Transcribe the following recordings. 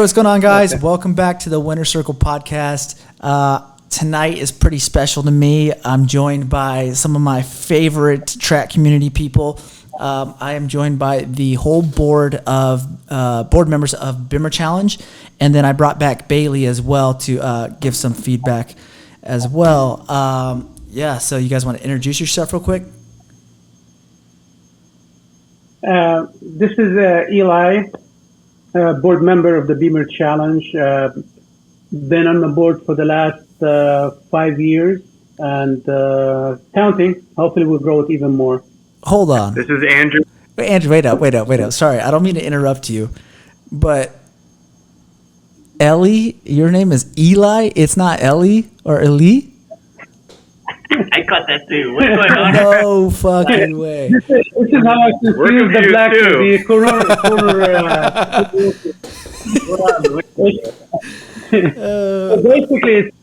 what's going on, guys? Welcome back to the Winner Circle podcast. Tonight is pretty special to me. I'm joined by some of my favorite track community people. I am joined by the whole board members of Bimmer Challenge, and then I brought back Bailey as well to give some feedback as well. So you guys want to introduce yourself real quick? This is Eli, board member of the Bimmer Challenge. Been on the board for the last 5 years and counting. Hopefully we'll grow it even more. Hold on. This is Andrew. Andrew, wait up. Sorry, I don't mean to interrupt you, but Ellie, your name is Eli. It's not Ellie or Eli? I caught that too. What's going on? No fucking way. This is how I confuse the black and the corona. Basically, it's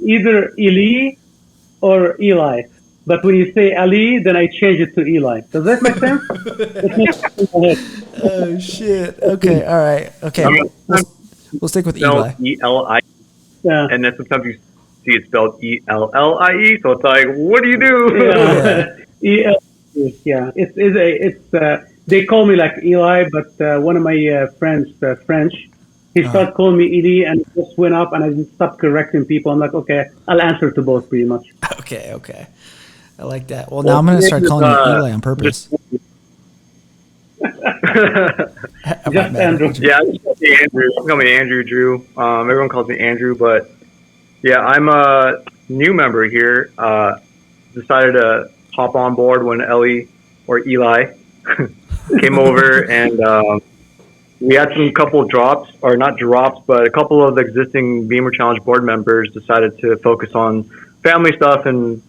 either Eli or Eli. But when you say Ali, then I change it to Eli. Does that make sense? Oh, shit. Okay, all right. Okay, we'll stick with Eli. E-L-I. Yeah. And then sometimes you see it spelled E-L-L-I-E, so it's like, what do you do? Yeah. It's they call me like Eli, but one of my friends, French, he started calling me Eli, and it just went up, and I just stopped correcting people. I'm like, okay, I'll answer to both pretty much. Okay. I like that. Well, now I'm going to start calling you Eli on purpose. Just Andrew. Yeah, I just call me Andrew. I'm calling me Andrew Drew. Everyone calls me Andrew, but yeah, I'm a new member here. Decided to hop on board when Ellie or Eli came over, and we had some couple drops, or not drops, but a couple of the existing Bimmer Challenge board members decided to focus on family stuff and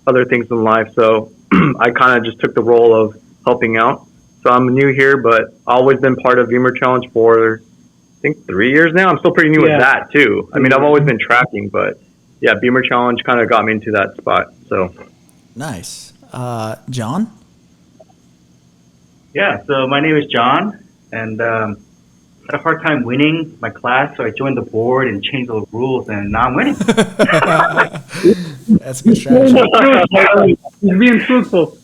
other things in life. So I kind of just took the role of helping out. So I'm new here, but always been part of Bimmer Challenge for, I think, 3 years now. I'm still pretty new with that too. I mean, I've always been tracking, but yeah, Bimmer Challenge kind of got me into that spot. So nice. John? Yeah, so my name is John, and I had a hard time winning my class, so I joined the board and changed all the rules, and now I'm winning. That's a good strategy. He's being truthful.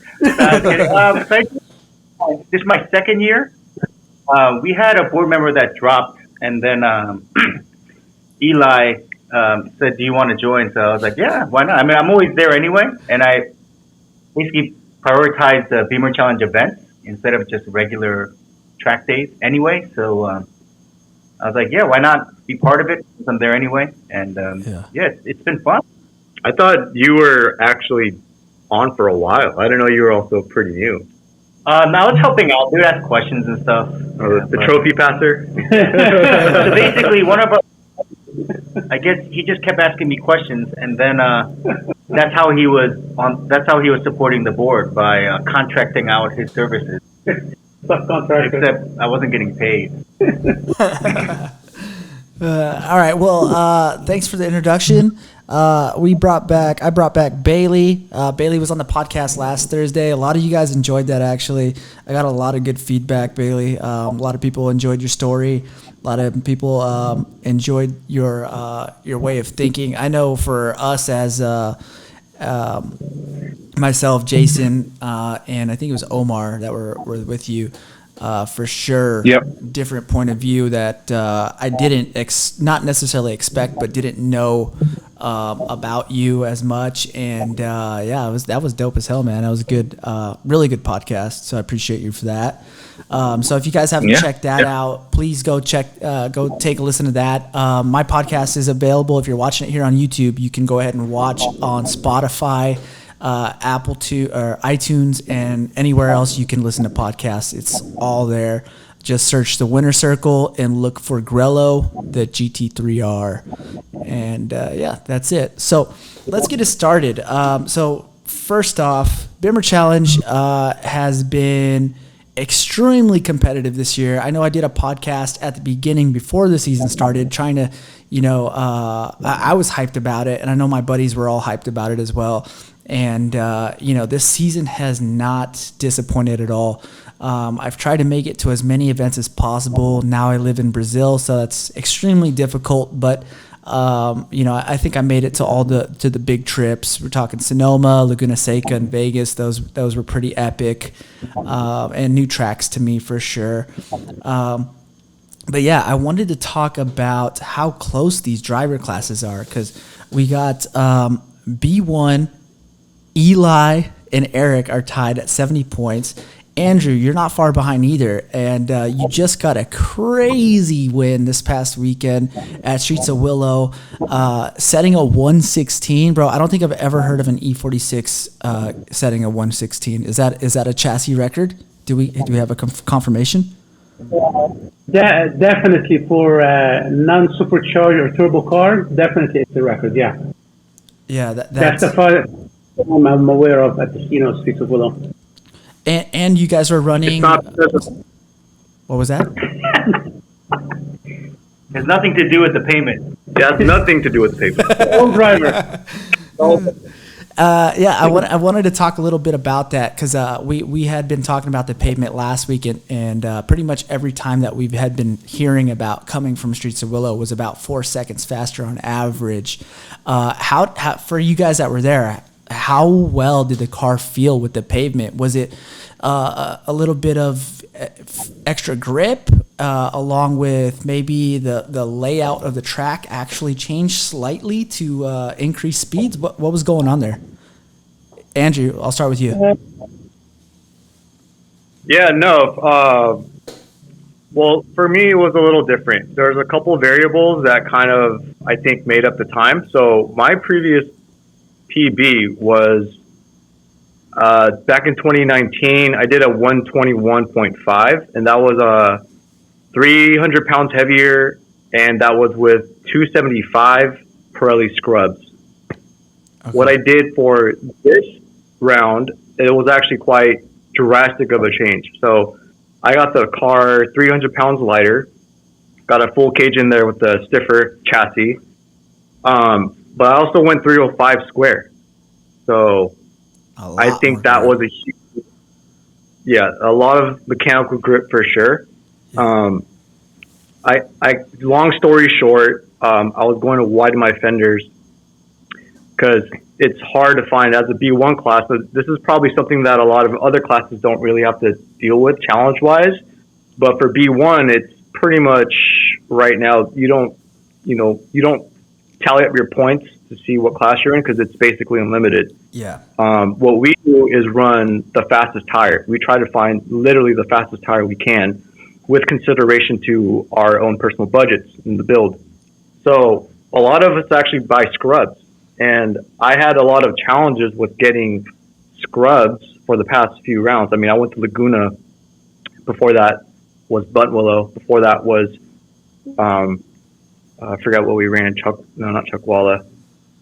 This is my second year. We had a board member that dropped, and then Eli said, do you want to join? So I was like, yeah, why not? I mean, I'm always there anyway, and I basically prioritize the Bimmer Challenge events instead of just regular track days anyway. So I was like, yeah, why not be part of it since I'm there anyway? And it's been fun. I thought you were actually on for a while. I didn't know you were also pretty new. I was helping out. They would ask questions and stuff. The trophy passer? So basically, one of our, I guess he just kept asking me questions, and then that's how he was supporting the board by contracting out his services. Except I wasn't getting paid. All right. Well, thanks for the introduction. I brought back Bailey. Bailey was on the podcast last Thursday. A lot of you guys enjoyed that, actually. I got a lot of good feedback, Bailey. A lot of people enjoyed your story. A lot of people enjoyed your way of thinking. I know for us as myself, Jason, and I think it was Omar that were with you. For sure, different point of view that I didn't not necessarily expect, but didn't know about you as much. And that was dope as hell, man. That was a good, really good podcast. So I appreciate you for that. So if you guys haven't checked that out, please go take a listen to that. My podcast is available. If you're watching it here on YouTube, you can go ahead and watch on Spotify, Apple or iTunes, and anywhere else you can listen to podcasts. It's all there. Just search the Winner Circle and look for Grello, the GT3R. And that's it. So let's get it started. So first off, Bimmer Challenge has been extremely competitive this year. I know I did a podcast at the beginning before the season started trying to, I was hyped about it, and I know my buddies were all hyped about it as well. And, this season has not disappointed at all. I've tried to make it to as many events as possible. Now I live in Brazil, so that's extremely difficult, but I think I made it to to the big trips. We're talking Sonoma, Laguna Seca, and Vegas. Those were pretty epic, and new tracks to me for sure. But yeah, I wanted to talk about how close these driver classes are, because we got B1, Eli, and Eric are tied at 70 points. Andrew, you're not far behind either, and you just got a crazy win this past weekend at Streets of Willow, setting a 116, bro. I don't think I've ever heard of an E46 setting a 116. Is that a chassis record? Do we have a confirmation? Definitely for non-supercharged or turbo car, definitely it's a record. Yeah. Yeah, that's the farthest I'm aware of at the Streets of Willow. And you guys are running. What was that? Has nothing to do with the payment. It has nothing to do with the payment. Old driver. I wanted to talk a little bit about that, because we had been talking about the pavement last week, and pretty much every time that we had been hearing about coming from Streets of Willow was about 4 seconds faster on average. How for you guys that were there, how well did the car feel with the pavement? Was it a little bit of extra grip, along with maybe the layout of the track actually changed slightly to increase speeds? What was going on there? Andrew, I'll start with you. Yeah, no. Well, for me, it was a little different. There's a couple of variables that kind of, I think, made up the time. So my previous PB was back in 2019. I did a 121.5, and that was 300 pounds heavier, and that was with 275 Pirelli scrubs. Okay. What I did for this round, it was actually quite drastic of a change. So I got the car 300 pounds lighter, got a full cage in there with the stiffer chassis. But I also went 305 square. So I think that was a lot of mechanical grip for sure. I long story short, I was going to widen my fenders because it's hard to find as a B1 class. So this is probably something that a lot of other classes don't really have to deal with challenge wise. But for B1, it's pretty much right now, you don't tally up your points to see what class you're in because it's basically unlimited. Yeah. What we do is run the fastest tire. We try to find literally the fastest tire we can with consideration to our own personal budgets in the build. So a lot of us actually buy scrubs. And I had a lot of challenges with getting scrubs for the past few rounds. I mean, I went to Laguna. Before that was Buttonwillow. Before that was, I forgot what we ran. Not Chuckwalla.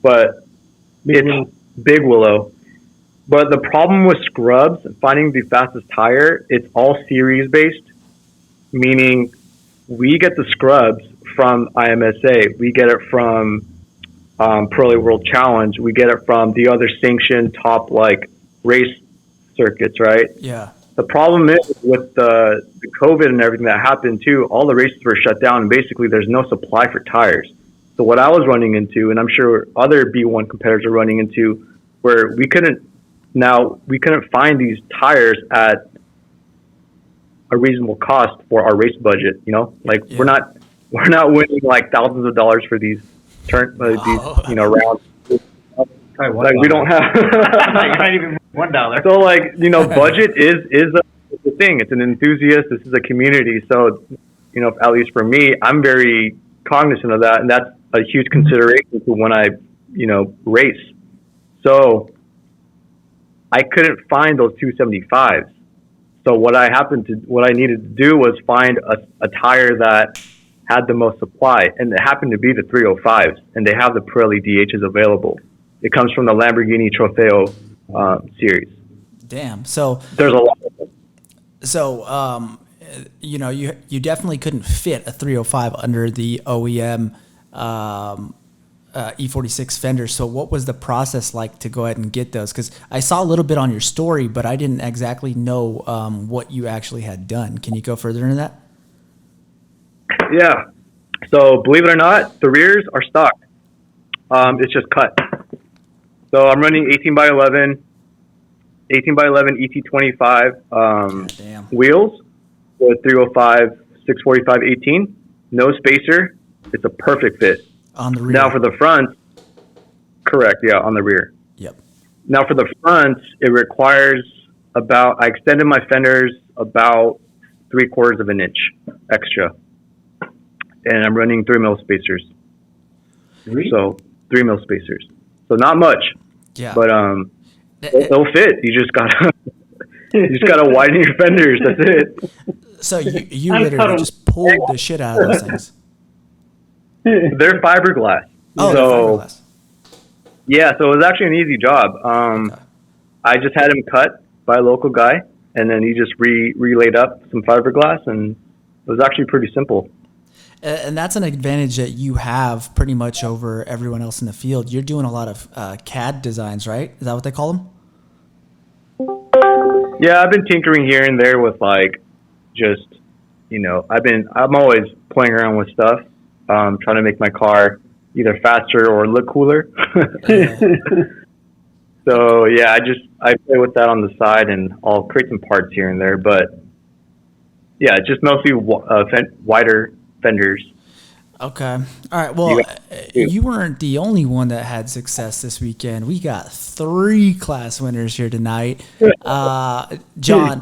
But it's Big Willow. But the problem with scrubs, finding the fastest tire, it's all series based, meaning we get the scrubs from IMSA. We get it from Pirelli World Challenge. We get it from the other sanctioned top race circuits, right? Yeah. The problem is with the COVID and everything that happened too, all the races were shut down and basically there's no supply for tires. So what I was running into, and I'm sure other B1 competitors are running into, where we couldn't find these tires at a reasonable cost for our race budget. We're not winning thousands of dollars for these rounds. We don't have not even $1. So budget is a thing. It's an enthusiast. This is a community. So at least for me, I'm very cognizant of that, and that's a huge consideration to when I race. So I couldn't find those 275s. So what I needed to do was find a tire that had the most supply, and it happened to be the 305s, and they have the Pirelli DHs available. It comes from the Lamborghini Trofeo series. Damn. So there's a lot of them. So, you definitely couldn't fit a 305 under the OEM E46 fenders. So what was the process like to go ahead and get those? Because I saw a little bit on your story, but I didn't exactly know what you actually had done. Can you go further into that? Yeah. So believe it or not, the rears are stock. It's just cut. So I'm running 18 by 11 ET25 wheels with 305 645 18. No spacer. It's a perfect fit. On the rear. Now for the front, correct, yeah, on the rear. Yep. Now for the front, it requires I extended my fenders about 3/4 of an inch extra. And I'm running 3 mil spacers. So 3 mil spacers. So not much. Yeah. But they'll fit. You just gotta widen your fenders. That's it. So you literally just pulled the shit out of those things. They're fiberglass. Oh, they're fiberglass. Yeah, so it was actually an easy job. Okay. I just had him cut by a local guy, and then he just relayed up some fiberglass, and it was actually pretty simple. And that's an advantage that you have pretty much over everyone else in the field. You're doing a lot of CAD designs, right? Is that what they call them? Yeah, I've been tinkering here and there with just, I'm always playing around with stuff, trying to make my car either faster or look cooler. So yeah, I play with that on the side, and I'll create some parts here and there, but yeah, just mostly wider fenders. Okay. All right. Well, you weren't the only one that had success this weekend. We got 3 class winners here tonight. John,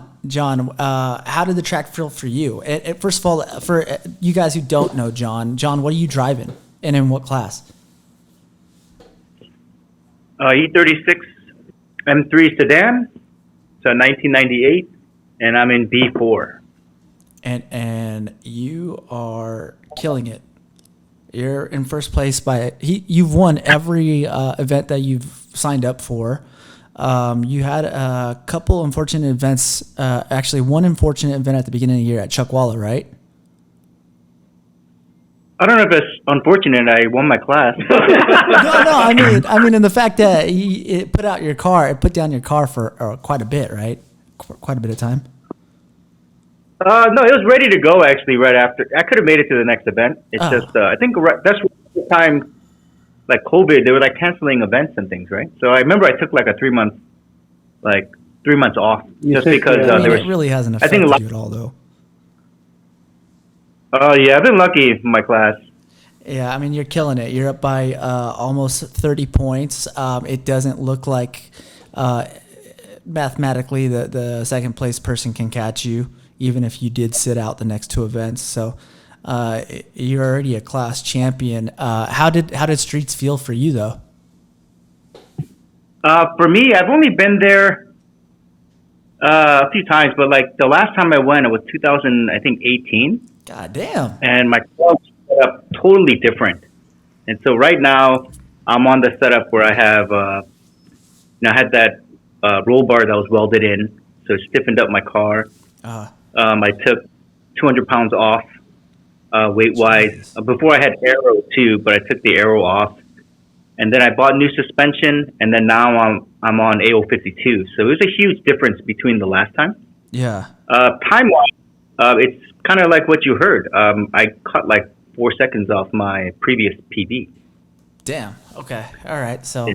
how did the track feel for you? And first of all, for you guys who don't know John, what are you driving, and in what class? E36 M3 sedan, so 1998, and I'm in B4. And you are killing it. You're in first place you've won every event that you've signed up for. You had a couple unfortunate events, actually one unfortunate event at the beginning of the year at Chuckwalla, right? I don't know if it's unfortunate I won my class. No, I mean in the fact that it put down your car for quite a bit, right? Quite a bit of time. No, it was ready to go actually right after. I could have made it to the next event. It's just, I think that's the time, like COVID, they were canceling events and things, right? So I remember I took a 3 month, 3 months off just because there was. It really hasn't affected you at all, though. Oh yeah, I've been lucky in my class. Yeah, I mean you're killing it. You're up by almost 30 points. It doesn't look like mathematically the second place person can catch you, even if you did sit out the next 2 events. So you're already a class champion. How did streets feel for you though? For me, I've only been there a few times, but the last time I went, it was 2018. God damn! And my car was set up totally different. And so right now, I'm on the setup where I have, I had that roll bar that was welded in, so it stiffened up my car. I took 200 pounds off weight-wise. Before I had aero too, but I took the aero off. And then I bought new suspension, and then now I'm on AO52. So it was a huge difference between the last time. Yeah. Time-wise, it's kind of like what you heard. I cut 4 seconds off my previous PB. Damn. Okay. All right. So,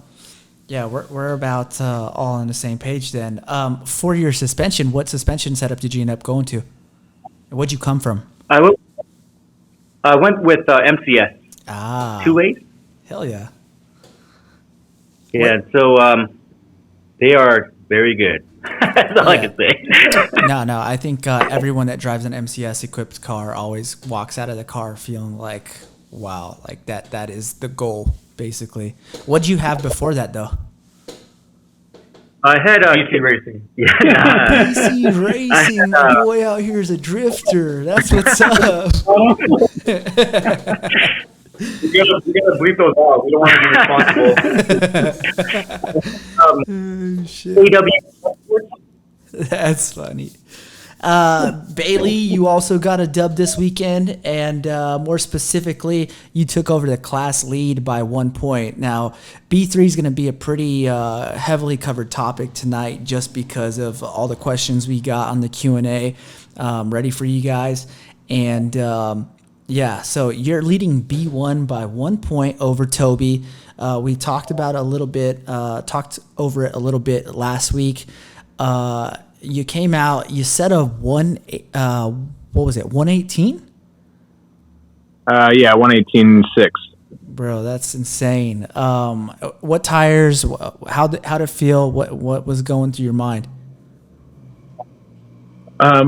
yeah, we're about all on the same page then. For your suspension, what suspension setup did you end up going to? What'd you come from? I went with MCS. 2-8. Hell yeah. Yeah. So they are very good. That's all I can say. No. I think everyone that drives an MCS equipped car always walks out of the car feeling like, wow, that is the goal, basically. What'd you have before that, though? I had BC Racing. Yeah. BC Racing, my boy out here is a drifter. That's what's up. We gotta bleep those out. We don't want to be responsible. Shit. That's funny. Bailey, you also got a dub this weekend, and more specifically, you took over the class lead by 1 point. Now, B3 is going to be a pretty heavily covered topic tonight, just because of all the questions we got on the Q&A ready for you guys. And so you're leading B1 by 1 point over Toby. We talked over it a little bit last week. You came out, you set a 118? 118.6. Bro, that's insane. What tires, how'd it feel? What was going through your mind? I've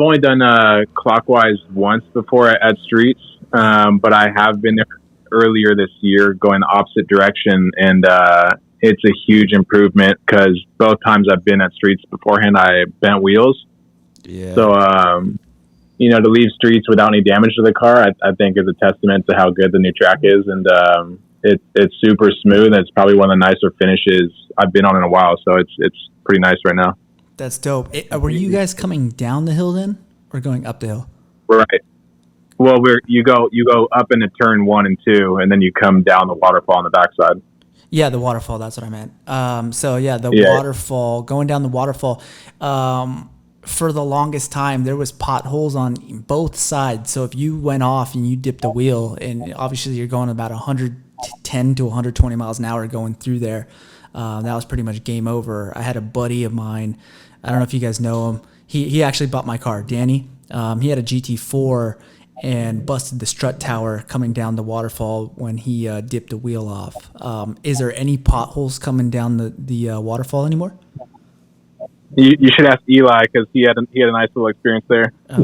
only done clockwise once before at streets, but I have been there earlier this year going the opposite direction, and it's a huge improvement because both times I've been at streets beforehand, I bent wheels. Yeah. So, to leave streets without any damage to the car, I think is a testament to how good the new track is. And it's super smooth, and it's probably one of the nicer finishes I've been on in a while. So it's pretty nice right now. That's dope. Were you guys coming down the hill then, or going up the hill? Right. Well, you go up into turn 1 and 2, and then you come down the waterfall on the backside. Yeah, the waterfall. That's what I meant. Waterfall, going down the waterfall. For the longest time, there was potholes on both sides. So if you went off and you dipped a wheel, and obviously you're going about 110 to 120 miles an hour going through there, that was pretty much game over. I had a buddy of mine. I don't know if you guys know him. He actually bought my car, Danny. He had a GT4 and busted the strut tower coming down the waterfall when he dipped a wheel off. Is there any potholes coming down the waterfall anymore? You should ask Eli, because he had a nice little experience there. Yeah.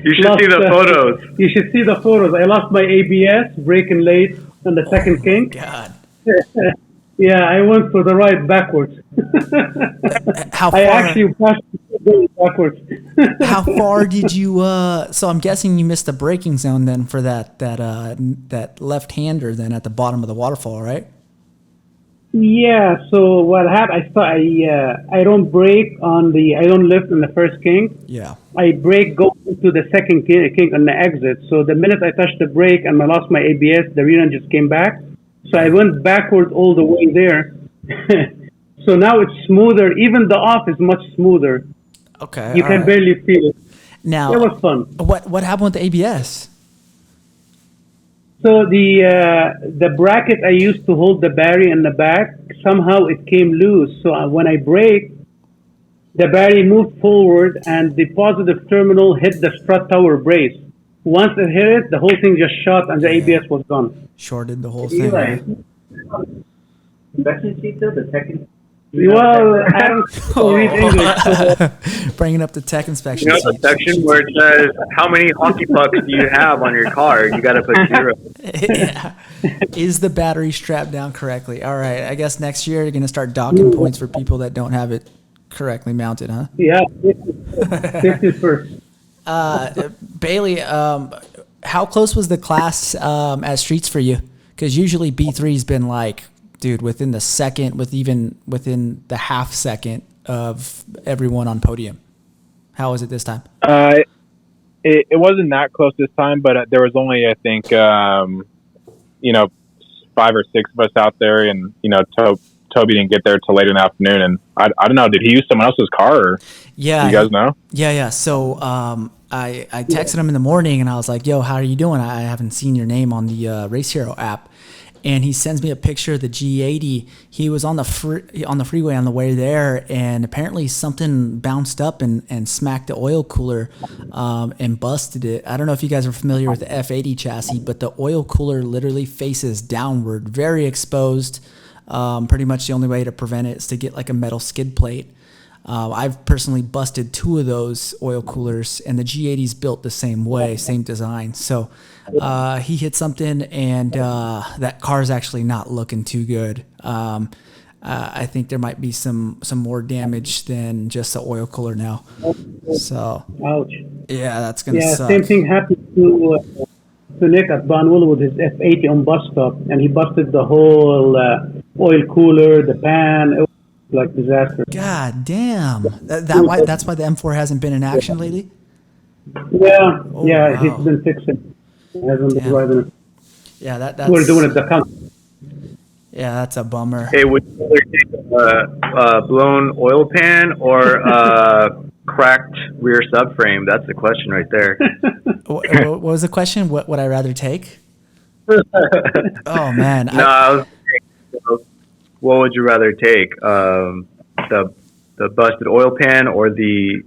You should see the photos. You should see the photos. I lost my ABS, braking late on the second kink. God. Yeah, I went for the ride backwards. How far? I actually passed going backwards. How far did you? So I'm guessing you missed the braking zone then for that left-hander then at the bottom of the waterfall, right? Yeah. So what happened? I don't brake I don't lift in the first kink. Yeah. I brake go into the second kink on the exit. So the minute I touched the brake and I lost my ABS, the rear end just came back. So I went backwards all the way there. So now it's smoother. Even the off is much smoother. Okay. You can barely feel it. Now, it was fun. What happened with the ABS? So the bracket I used to hold the battery in the back, somehow it came loose. So when I braked, the battery moved forward and the positive terminal hit the strut tower brace. Once it hit it, the whole thing just shot and the ABS was gone. Shorted the whole thing. Right? Convection seat though, the second. Well, I don't read English. So. Bringing up the tech inspection. You know the section where it says how many hockey pucks do you have on your car? You got to put 0. Yeah. Is the battery strapped down correctly? All right. I guess next year you're going to start docking points for people that don't have it correctly mounted, huh? Yeah, 50 first. Bailey, how close was the class at streets for you? Because usually B3's been like, dude, within the second, within the half second of everyone on podium. How was it this time? It wasn't that close this time, but there was only, I think, 5 or 6 of us out there, and Toby didn't get there till later in the afternoon, and I don't know, did he use someone else's car? Or yeah, do you guys know? Yeah. So I texted him in the morning, and I was like, "Yo, how are you doing? I haven't seen your name on the Race Hero app." And he sends me a picture of the G80. He was on the freeway on the way there, and apparently something bounced up and smacked the oil cooler and busted it. I don't know if you guys are familiar with the F80 chassis, but the oil cooler literally faces downward, very exposed. Pretty much the only way to prevent it is to get like a metal skid plate. I've personally busted 2 of those oil coolers, and the G80's built the same way, same design. So he hit something, and that car's actually not looking too good. I think there might be some more damage than just the oil cooler now. So, ouch. Yeah, that's gonna suck. Same thing happened to Nick at Bonwell with his F80 on bus stop, and he busted the whole oil cooler, the pan. like disaster. God damn. That's why the M4 hasn't been in action lately? Yeah, Oh, yeah, he's wow. been fixing. He hasn't been Damn. driving it. Yeah, We're doing it the count. that's a bummer. Hey, would you rather take a blown oil pan or a cracked rear subframe? That's the question right there. What was the question? What would I rather take? Oh man, No, I was thinking, what would you rather take? The busted oil pan or the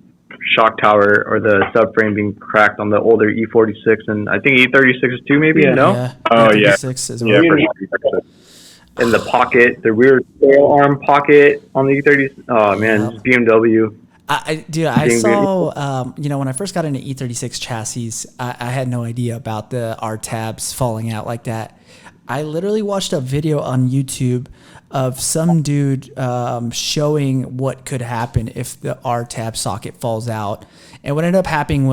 shock tower or the subframe being cracked on the older E46 and I think E36 too, maybe? Yeah. No? yeah. Oh, yeah. 36 as Yeah, well. for sure. In the pocket, the rear tail arm pocket on the E30. Oh, man, Yep. just BMW. Dude, I Being saw, when I first got into E36 chassis, I had no idea about the R tabs falling out like that. I literally watched a video on YouTube of some dude showing what could happen if the R tab socket falls out. And what ended up happening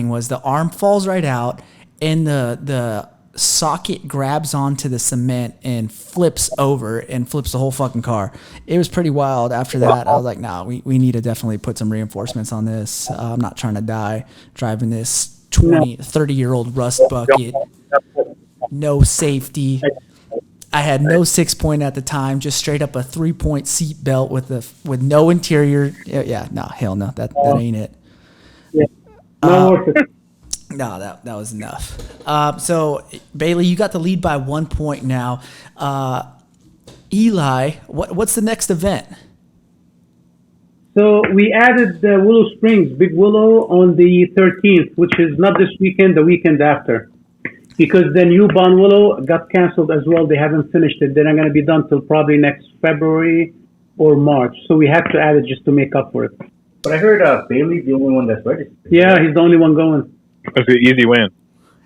was the arm falls right out, and the socket grabs onto the cement and flips over and flips the whole fucking car. It was pretty wild. After that, I was like, nah, we need to definitely put some reinforcements on this. I'm not trying to die driving this 30-year-old rust bucket. No safety. I had no 6-point at the time, just straight up a 3-point seat belt with no interior. Yeah, no, hell no, that ain't it. No worth it. No, that was enough. So Bailey, you got the lead by 1 point now. Eli, what's the next event? So we added Willow Springs, Big Willow, on the 13th, which is not this weekend, the weekend after. Because the new Bon Willow got canceled as well. They haven't finished it. They're not going to be done till probably next February or March. So we had to add it just to make up for it. But I heard Bailey's the only one that's registered. Yeah, he's the only one going. That's an easy win.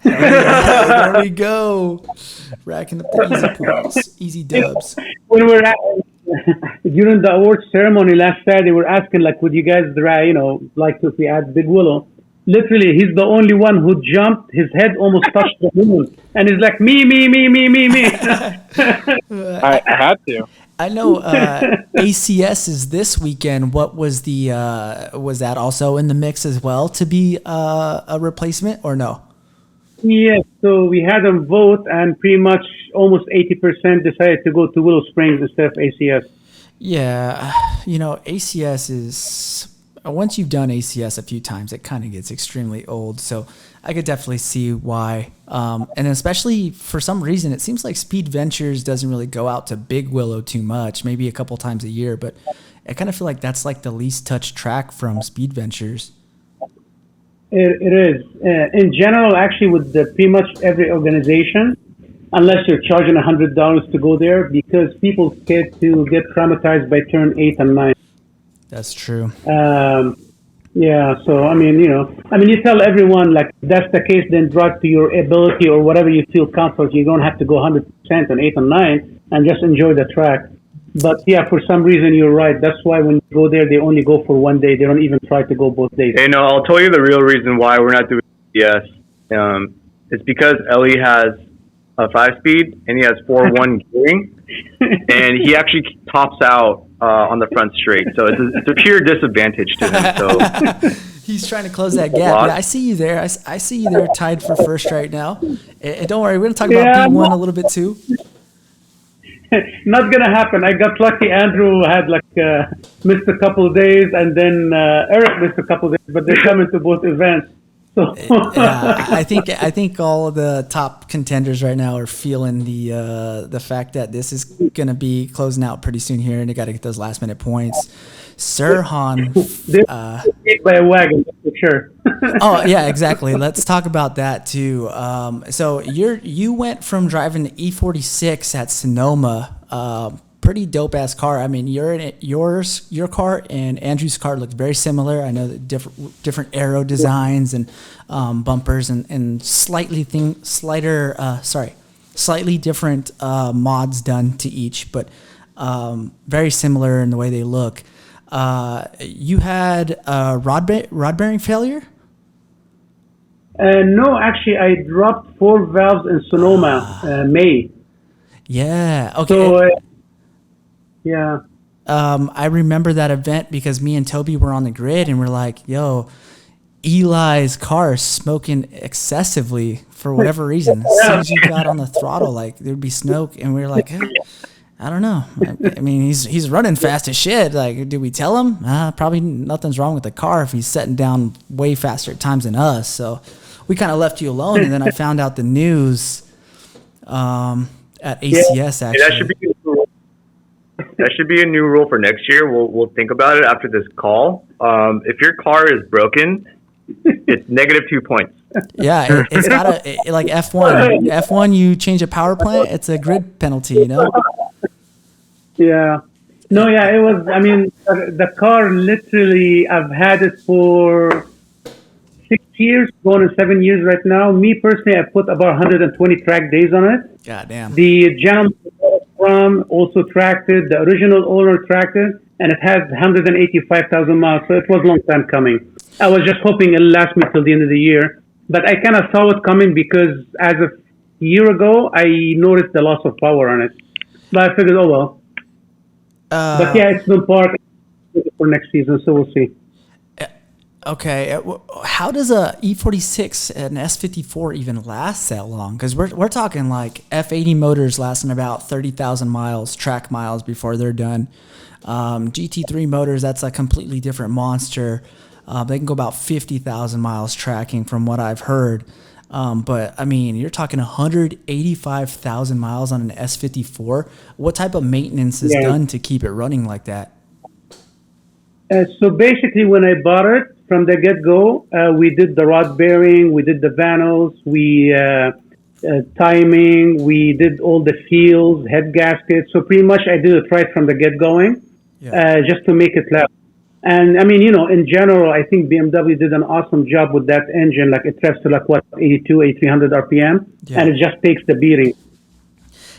There we go. Racking up the easy points. Easy dubs. When we're at, during the awards ceremony last Saturday, we're asking, like, would you guys, like if we add Big Willow? Literally, he's the only one who jumped. His head almost touched the moon. And he's like, me. I had to. I know ACS is this weekend. What was was that also in the mix as well to be a replacement or no? Yes, so we had them vote, and pretty much almost 80% decided to go to Willow Springs instead of ACS. Yeah, ACS is, once you've done ACS a few times, it kind of gets extremely old. So I could definitely see why. And especially for some reason, it seems like Speed Ventures doesn't really go out to Big Willow too much, maybe a couple times a year. But I kind of feel like that's like the least touched track from Speed Ventures. It is. In general, actually, with pretty much every organization, unless you're charging $100 to go there, because people get traumatized by turn 8 and 9. That's true. Yeah, so you tell everyone, like, if that's the case, then drive to your ability or whatever you feel comfortable. You don't have to go 100% on 8 and 9 and just enjoy the track. But yeah, for some reason, you're right. That's why when you go there, they only go for one day. They don't even try to go both days. Hey, no, I'll tell you the real reason why we're not doing yes. It's because Ellie has a 5-speed and he has 4-1 gearing, and he actually tops out on the front straight. So it's a pure disadvantage to him. So he's trying to close that gap. Yeah, I see you there. I see you there, tied for first right now. And don't worry, we're gonna talk about B1 a little bit too. Not gonna happen. I got lucky. Andrew had missed a couple of days, and then Eric missed a couple of days. But they're coming to both events. So I think all of the top contenders right now are feeling the fact that this is gonna be closing out pretty soon here, and they got to get those last minute points. Sirhan, hit by a wagon, that's for sure. Oh yeah, exactly. Let's talk about that too. So you went from driving the E46 at Sonoma, pretty dope ass car. I mean, your car and Andrew's car looked very similar. I know that different aero designs and bumpers and slightly different mods done to each, but very similar in the way they look. You had a rod bearing failure? No, actually, I dropped 4 valves in Sonoma, May. Yeah. Okay. So, yeah. I remember that event because me and Toby were on the grid and we're like, yo, Eli's car is smoking excessively for whatever reason. As soon as you got on the throttle, like there'd be smoke, and we were like, I don't know. I mean, he's running fast as shit. Like, did we tell him? Probably nothing's wrong with the car if he's setting down way faster at times than us. So we kind of left you alone, and then I found out the news at ACS actually. That should be a new rule for next year. We'll think about it after this call. If your car is broken, it's negative 2 points. Yeah, it's got like F1. F1, you change a power plant, it's a grid penalty, you know? Yeah. No, yeah, it was, I mean, the car literally, I've had it for 6 years, going on 7 years right now. Me personally, I put about 120 track days on it. God damn. The gentleman from also tracked it, the original owner tracked it, and it has 185,000 miles, so it was a long time coming. I was just hoping it'll last me till the end of the year. But I kind of saw it coming because as of a year ago, I noticed the loss of power on it. But I figured, oh well. But yeah, it's been parked for next season, so we'll see. Okay, how does a E46 and S54 even last that long? Because we're talking like F80 motors lasting about 30,000 miles, track miles before they're done. GT3 motors, that's a completely different monster. They can go about 50,000 miles tracking from what I've heard. But, I mean, you're talking 185,000 miles on an S54. What type of maintenance is done to keep it running like that? So basically, when I bought it, from the get-go, we did the rod bearing, we did the vanos, timing, we did all the seals, head gaskets. So pretty much I did it right from the get-going, just to make it last. And I mean, you know, in general, I think BMW did an awesome job with that engine. Like it revs to like 82, 8300 RPM, and it just takes the beating.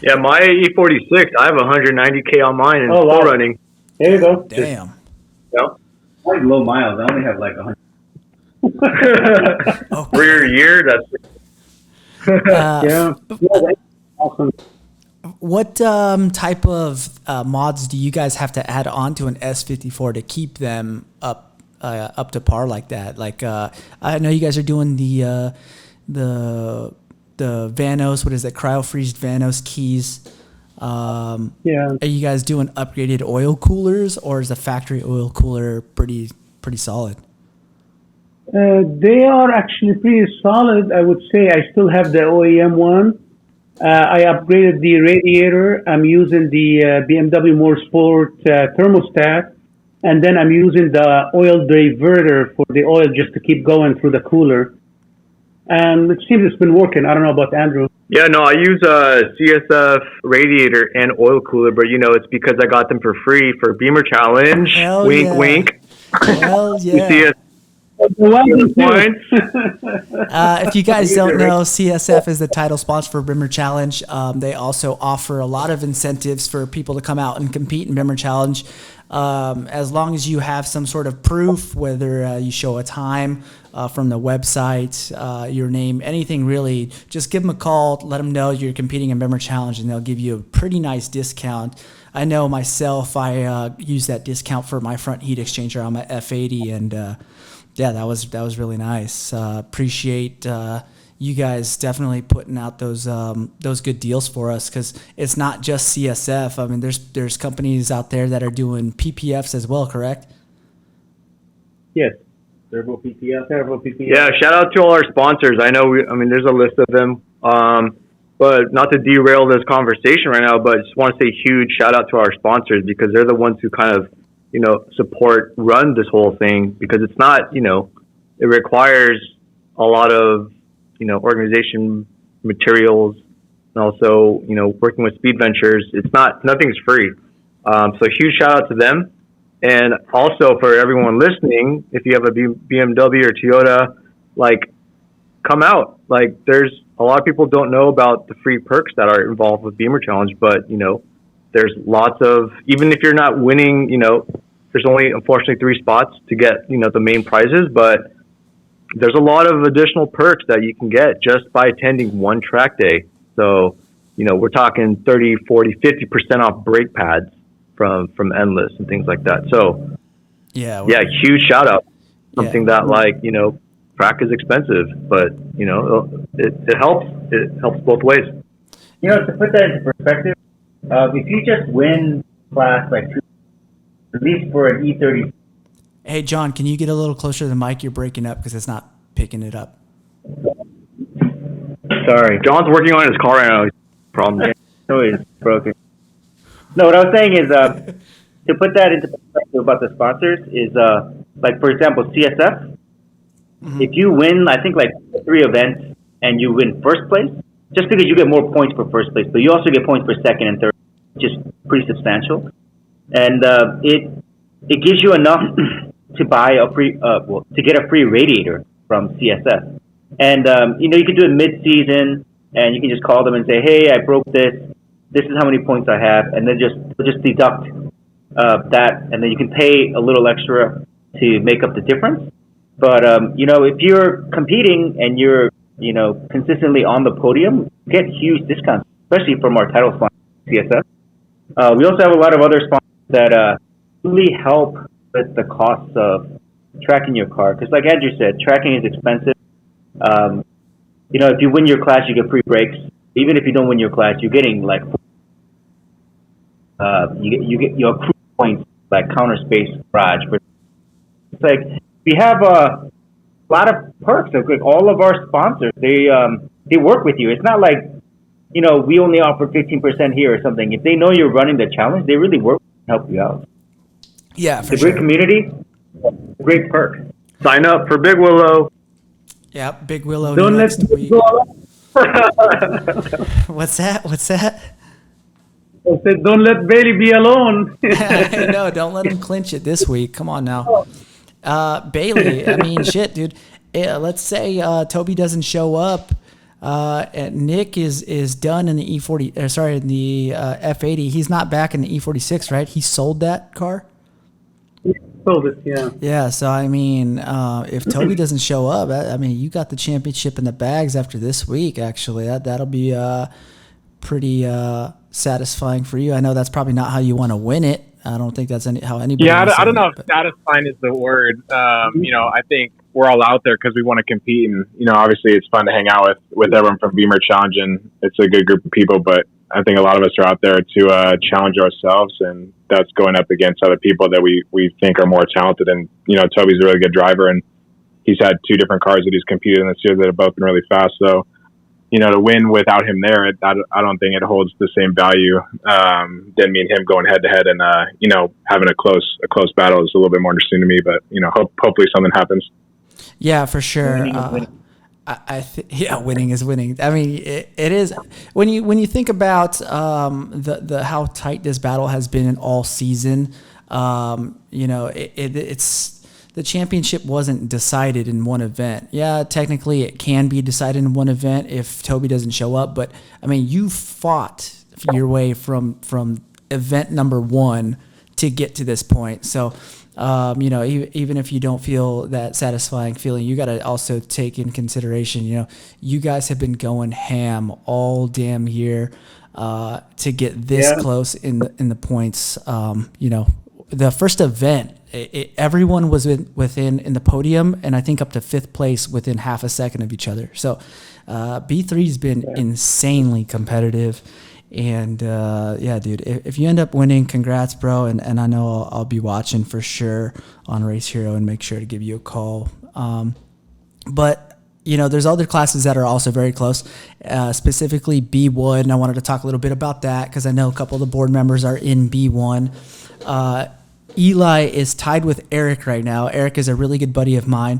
Yeah, my E46, I have 190K on mine and it's still running. There you go. Damn. Like low miles. I only have like 100. For your year, that's awesome. What type of mods do you guys have to add on to an S54 to keep them up to par like that? Like I know you guys are doing the Vanos. What is it? Cryo-freezed Vanos keys. Are you guys doing upgraded oil coolers, or is the factory oil cooler pretty solid? They are actually pretty solid. I would say I still have the OEM one. I upgraded the radiator. I'm using the BMW More Sport thermostat, and then I'm using the oil diverter for the oil just to keep going through the cooler. And it seems it's been working. I don't know about Andrew. Yeah, no, I use a CSF radiator and oil cooler, but you know, it's because I got them for free for Bimmer Challenge. Hell wink, yeah. wink. Hell yeah. You see it? If you guys don't know, CSF is the title sponsor for Bimmer Challenge. They also offer a lot of incentives for people to come out and compete in Bimmer Challenge. As long as you have some sort of proof, whether you show a time from the website, your name, anything really, just give them a call, let them know you're competing in Bimmer Challenge, and they'll give you a pretty nice discount. I know myself, I use that discount for my front heat exchanger on my F80, and yeah, that was really nice. Appreciate you guys definitely putting out those good deals for us, because it's not just CSF. I mean, there's companies out there that are doing PPFs as well, correct? Yes. Turbo PPF. Yeah, shout out to all our sponsors. I know, there's a list of them. But not to derail this conversation right now, but just want to say huge shout out to our sponsors, because they're the ones who kind of, run this whole thing, because it's not, it requires a lot of, organization materials, and also, working with Speed Ventures. Nothing's free. So huge shout out to them. And also for everyone listening, if you have a BMW or Toyota, come out. There's a lot of people don't know about the free perks that are involved with Bimmer Challenge, but, there's lots of, even if you're not winning, there's only unfortunately 3 spots to get, the main prizes, but there's a lot of additional perks that you can get just by attending one track day. So, we're talking 30, 40, 50% off brake pads from Endless and things like that. So Yeah. yeah, huge shout out. Something that track is expensive, but it helps. It helps both ways. To put that into perspective, if you just win class like at least for an E30. Hey, John, can you get a little closer to the mic? You're breaking up because it's not picking it up. Sorry. John's working on his car right now. Problem. So it's broken. No, what I was saying is, to put that into perspective about the sponsors is, like, for example, CSF. Mm-hmm. If you win, I think, like 3 events and you win first place, just because you get more points for first place, but you also get points for second and third, which is pretty substantial. And it gives you enough to buy to get a free radiator from CSF. And, you can do it mid-season, and you can just call them and say, hey, I broke this. This is how many points I have. And then they'll just deduct that, and then you can pay a little extra to make up the difference. But, if you're competing and you're, consistently on the podium, you get huge discounts, especially from our title sponsor, CSF. We also have a lot of other sponsors that really help with the costs of tracking your car. Because like Andrew said, tracking is expensive. If you win your class, you get free brakes. Even if you don't win your class, you're getting like you get your crew points like counter space garage. But it's like we have a lot of perks. Like all of our sponsors, they work with you. It's not like we only offer 15% here or something. If they know you're running the challenge, they really work to help you out. Yeah, for it's a sure. Great community, great perk. Sign up for Big Willow. Yeah, Big Willow. Don't let week. go. What's that? I said, don't let Bailey be alone. No, don't let him clinch it this week. Come on now. Bailey, I mean, shit, dude. Let's say Toby doesn't show up. Nick is done in the E40. In the F80. He's not back in the E46, right? He sold that car. Sold it, yeah. Yeah. So I mean, if Toby doesn't show up, I mean, you got the championship in the bags after this week. Actually, that'll be pretty satisfying for you. I know that's probably not how you want to win it. I don't think that's how anybody. Yeah, I don't know if satisfying is the word. I think we're all out there because we want to compete, and obviously it's fun to hang out with everyone from Bimmer Challenge, and it's a good group of people. But I think a lot of us are out there to challenge ourselves, and that's going up against other people that we think are more talented. And Toby's a really good driver, and he's had 2 different cars that he's competed in this year that have both been really fast. So to win without him there, I don't think it holds the same value than me and him going head to head and having a close battle is a little bit more interesting to me. But hopefully something happens. Yeah, for sure. Winning is winning. I mean, it is when you think about the how tight this battle has been in all season. It's. The championship wasn't decided in one event. Yeah, technically it can be decided in one event if Toby doesn't show up. But I mean, you fought your way from event number 1 to get to this point. So, even if you don't feel that satisfying feeling, you got to also take in consideration. You guys have been going ham all damn year to get this close in the points. The first event. Everyone was within in the podium, and I think up to 5th place within half a second of each other. So B3's been insanely competitive, and dude, if you end up winning, congrats, bro. And I know I'll be watching for sure on Race Hero and make sure to give you a call. But there's other classes that are also very close, specifically B1. I wanted to talk a little bit about that because I know a couple of the board members are in B1. Eli is tied with Eric right now. Eric is a really good buddy of mine.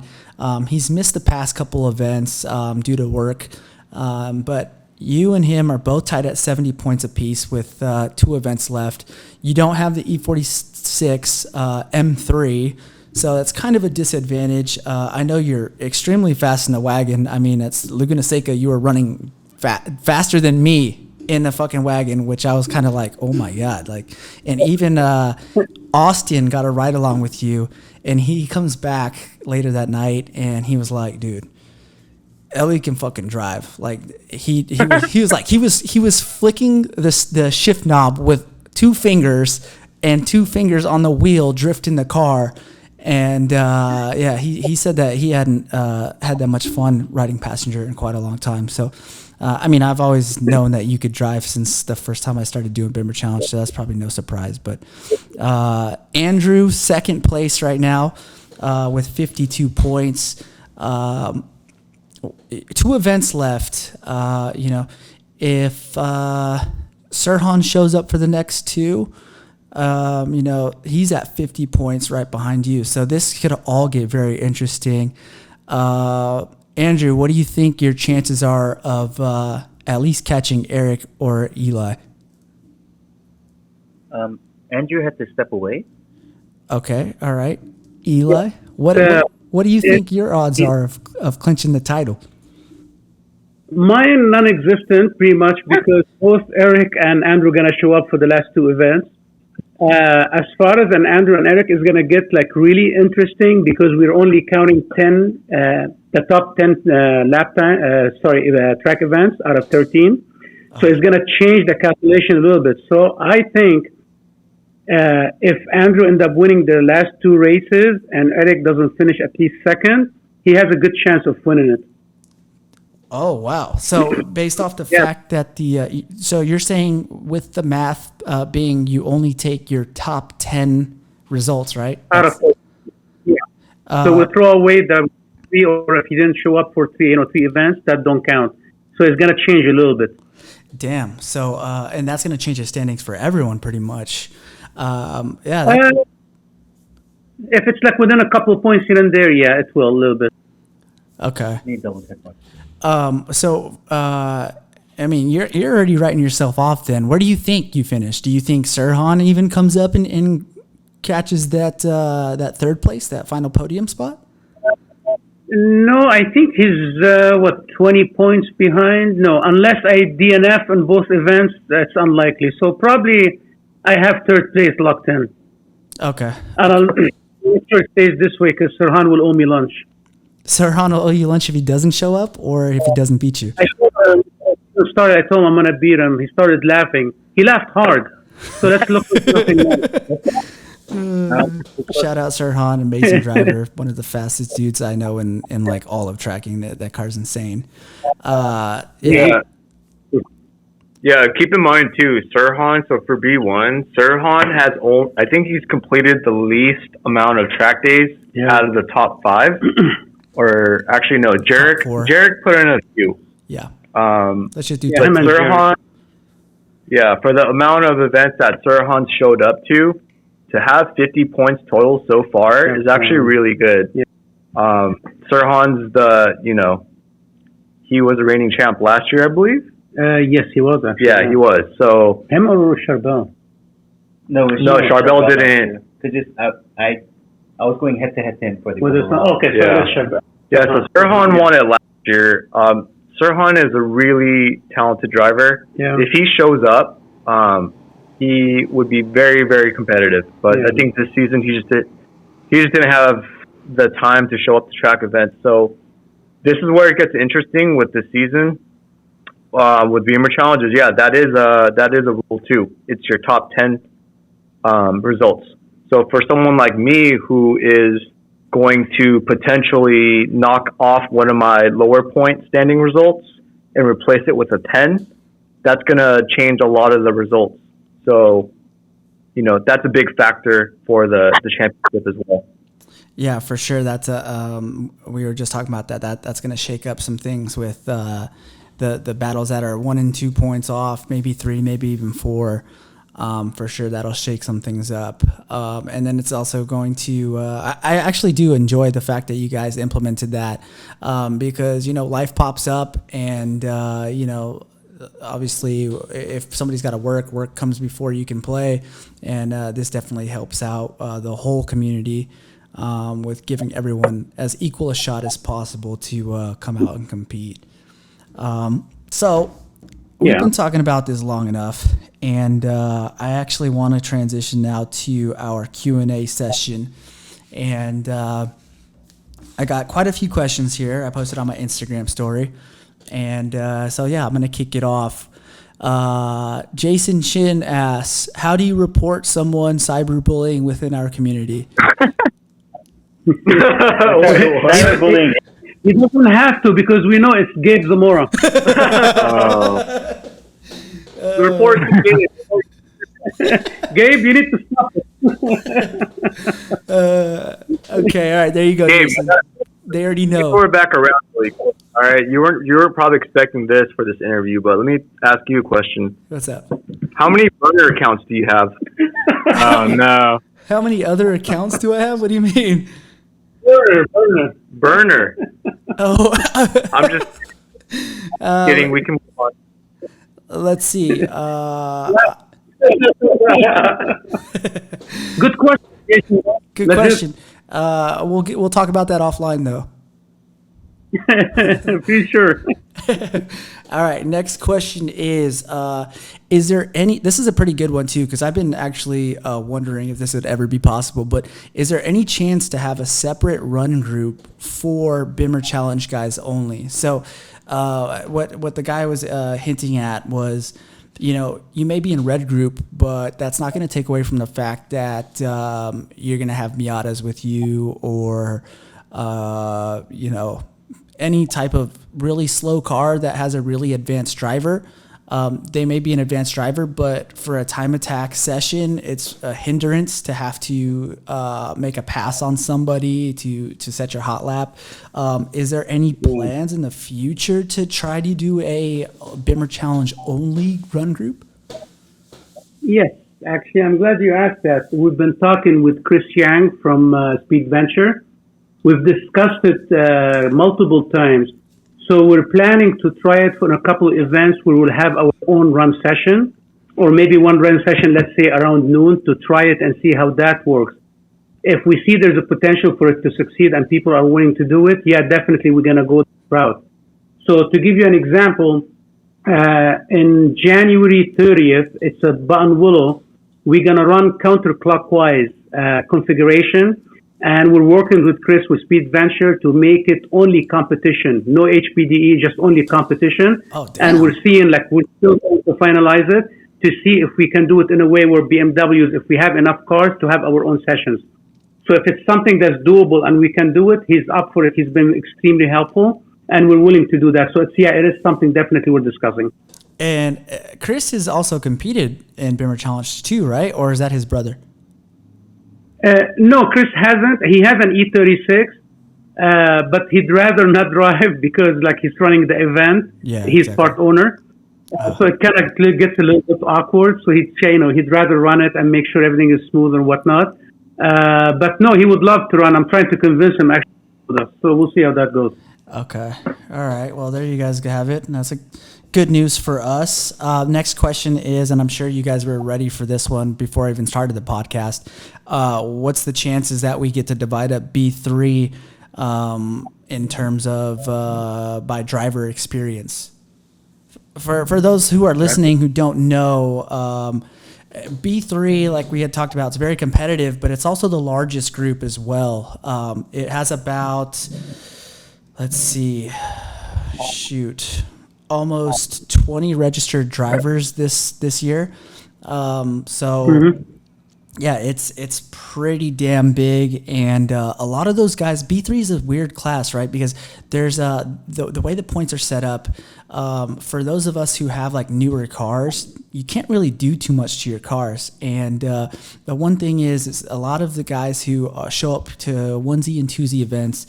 He's missed the past couple events due to work, but you and him are both tied at 70 points apiece with 2 events left. You don't have the E46 M3, so that's kind of a disadvantage. I know you're extremely fast in the wagon. I mean, at Laguna Seca, you were running faster than me in the fucking wagon, which I was kind of like, oh my God. And even Austin got a ride along with you, and he comes back later that night and he was like, dude, Ellie can fucking drive. Like he was flicking the shift knob with 2 fingers and 2 fingers on the wheel, drifting the car. And he said that he hadn't had that much fun riding passenger in quite a long time. So, I mean, I've always known that you could drive since the first time I started doing Bimmer Challenge, so that's probably no surprise. But Andrew, second place right now with 52 points. 2 events left. If Sirhan shows up for the next 2, he's at 50 points right behind you. So this could all get very interesting. Andrew, what do you think your chances are of at least catching Eric or Eli? Andrew had to step away. Okay, all right. Eli, what do you think your odds are of clinching the title? Mine non-existent, pretty much, because both Eric and Andrew are gonna show up for the last 2 events. As far as Andrew and Eric is gonna get like really interesting because we're only counting 10, the top 10 track events out of 13. So it's gonna change the calculation a little bit. So I think if Andrew ends up winning the last 2 races and Eric doesn't finish at least second, he has a good chance of winning it. Oh, wow. So based off the fact that so you're saying with the math being you only take your top 10 results, right? Out of 4. Yeah. So we'll throw away the 3, or if he didn't show up for 3 events, that don't count. So it's going to change a little bit. Damn. So, and that's going to change the standings for everyone pretty much. If it's like within a couple of points here and there, yeah, it will a little bit. Okay. Need double check one. I mean, you're already writing yourself off then. Where do you think you finish? Do you think Sirhan even comes up and catches that 3rd place, that final podium spot? No, I think he's 20 points behind. No, unless I DNF in both events, that's unlikely. So probably I have 3rd place locked in. Okay. And I'll make sure it stays this way because Sirhan will owe me lunch. Sirhan will owe you lunch if he doesn't show up or if he doesn't beat you? I told him I'm going to beat him. He started laughing. He laughed hard. So let's look for something Shout out Sirhan, amazing driver, one of the fastest dudes I know in like all of tracking. That car's insane. Yeah, keep in mind too, Sirhan, so for B1, Sirhan has I think he's completed the least amount of track days out of the top 5. Or actually, no, Jarek put in a few. Yeah. Let's just do Sirhan. Yeah, for the amount of events that Sirhan showed up to have 50 points total so far is actually really good. Yeah. Sirhan's he was a reigning champ last year, I believe. Yes, he was. Actually. Yeah, he was. So him or Charbel? No, Charbel didn't. I was going head to head for the. Okay, so that's Charbel. Yeah, so Sirhan won it last year. Sirhan is a really talented driver. Yeah. If he shows up, he would be very, very competitive. But I think this season he just didn't have the time to show up to track events. So this is where it gets interesting with the season. With Bimmer challenges, that is a rule too. It's your top 10 results. So for someone like me who is going to potentially knock off one of my lower point standing results and replace it with a 10, that's going to change a lot of the results. So, that's a big factor for the championship as well. Yeah, for sure. That's we were just talking about that's going to shake up some things with the battles that are 1 and 2 points off, maybe 3, maybe even 4. For sure, that'll shake some things up. And then it's also going to, I actually do enjoy the fact that you guys implemented that because, life pops up and, obviously if somebody's got to work comes before you can play. And this definitely helps out the whole community with giving everyone as equal a shot as possible to come out and compete. So we've been talking about this long enough, and I actually want to transition now to our Q&A session. And I got quite a few questions here. I posted on my Instagram story. And I'm going to kick it off. Jason Chin asks, how do you report someone cyberbullying within our community? Cyberbullying. He doesn't have to because we know it's Gabe Zamora. Report to Gabe. Gabe, you need to stop it. Okay, all right, there you go, Gabe, Jason. They already know. We're back around really quick. All right, you were probably expecting this for this interview, but let me ask you a question. What's up? How many burner accounts do you have? Oh no. How many other accounts do I have? What do you mean? Burner. Oh, I'm just kidding. We can move on. let's see. Good question, Jason. Good Let's question. We'll talk about that offline though. Be sure. All right. Next question is there any? This is a pretty good one too, because I've been actually wondering if this would ever be possible. But is there any chance to have a separate run group for Bimmer Challenge guys only? So, what the guy was hinting at was, you may be in red group, but that's not going to take away from the fact that you're going to have Miatas with you, or any type of really slow car that has a really advanced driver. They may be an advanced driver, but for a time attack session, it's a hindrance to have to make a pass on somebody to set your hot lap. Is there any plans in the future to try to do a Bimmer Challenge only run group? Yes, actually, I'm glad you asked that. We've been talking with Chris Yang from Speed Venture. We've discussed it multiple times. So we're planning to try it for a couple of events where we'll have our own run session, or maybe one run session, let's say around noon, to try it and see how that works. If we see there's a potential for it to succeed and people are willing to do it, yeah, definitely we're going to go that route. So to give you an example, in January 30th, it's at Buttonwillow, we're going to run counterclockwise configuration. And we're working with Chris with Speed Venture to make it only competition, no HPDE, just only competition. Oh, damn. And we're seeing, we're still going to finalize it to see if we can do it in a way where BMWs, if we have enough cars, to have our own sessions. So if it's something that's doable and we can do it, he's up for it. He's been extremely helpful, and we're willing to do that. So it is something definitely we're discussing. And Chris has also competed in Bimmer Challenge too, right? Or is that his brother? No, Chris hasn't. He has an E36, but he'd rather not drive because, he's running the event. Yeah, he's exactly. part owner. So it kind of gets a little bit awkward. So he'd rather run it and make sure everything is smooth and whatnot. But no, he would love to run. I'm trying to convince him actually. So we'll see how that goes. Okay. All right. Well, there you guys have it. And that's good news for us. Next question is, and I'm sure you guys were ready for this one before I even started the podcast. What's the chances that we get to divide up B3 in terms of by driver experience? For those who are listening who don't know, B3, like we had talked about, it's very competitive, but it's also the largest group as well. It has about, almost 20 registered drivers this year. Yeah, it's pretty damn big, and a lot of those guys. B3 is a weird class, right? Because there's the way the points are set up. For those of us who have newer cars, you can't really do too much to your cars. And the one thing is a lot of the guys who show up to onesie and twosie events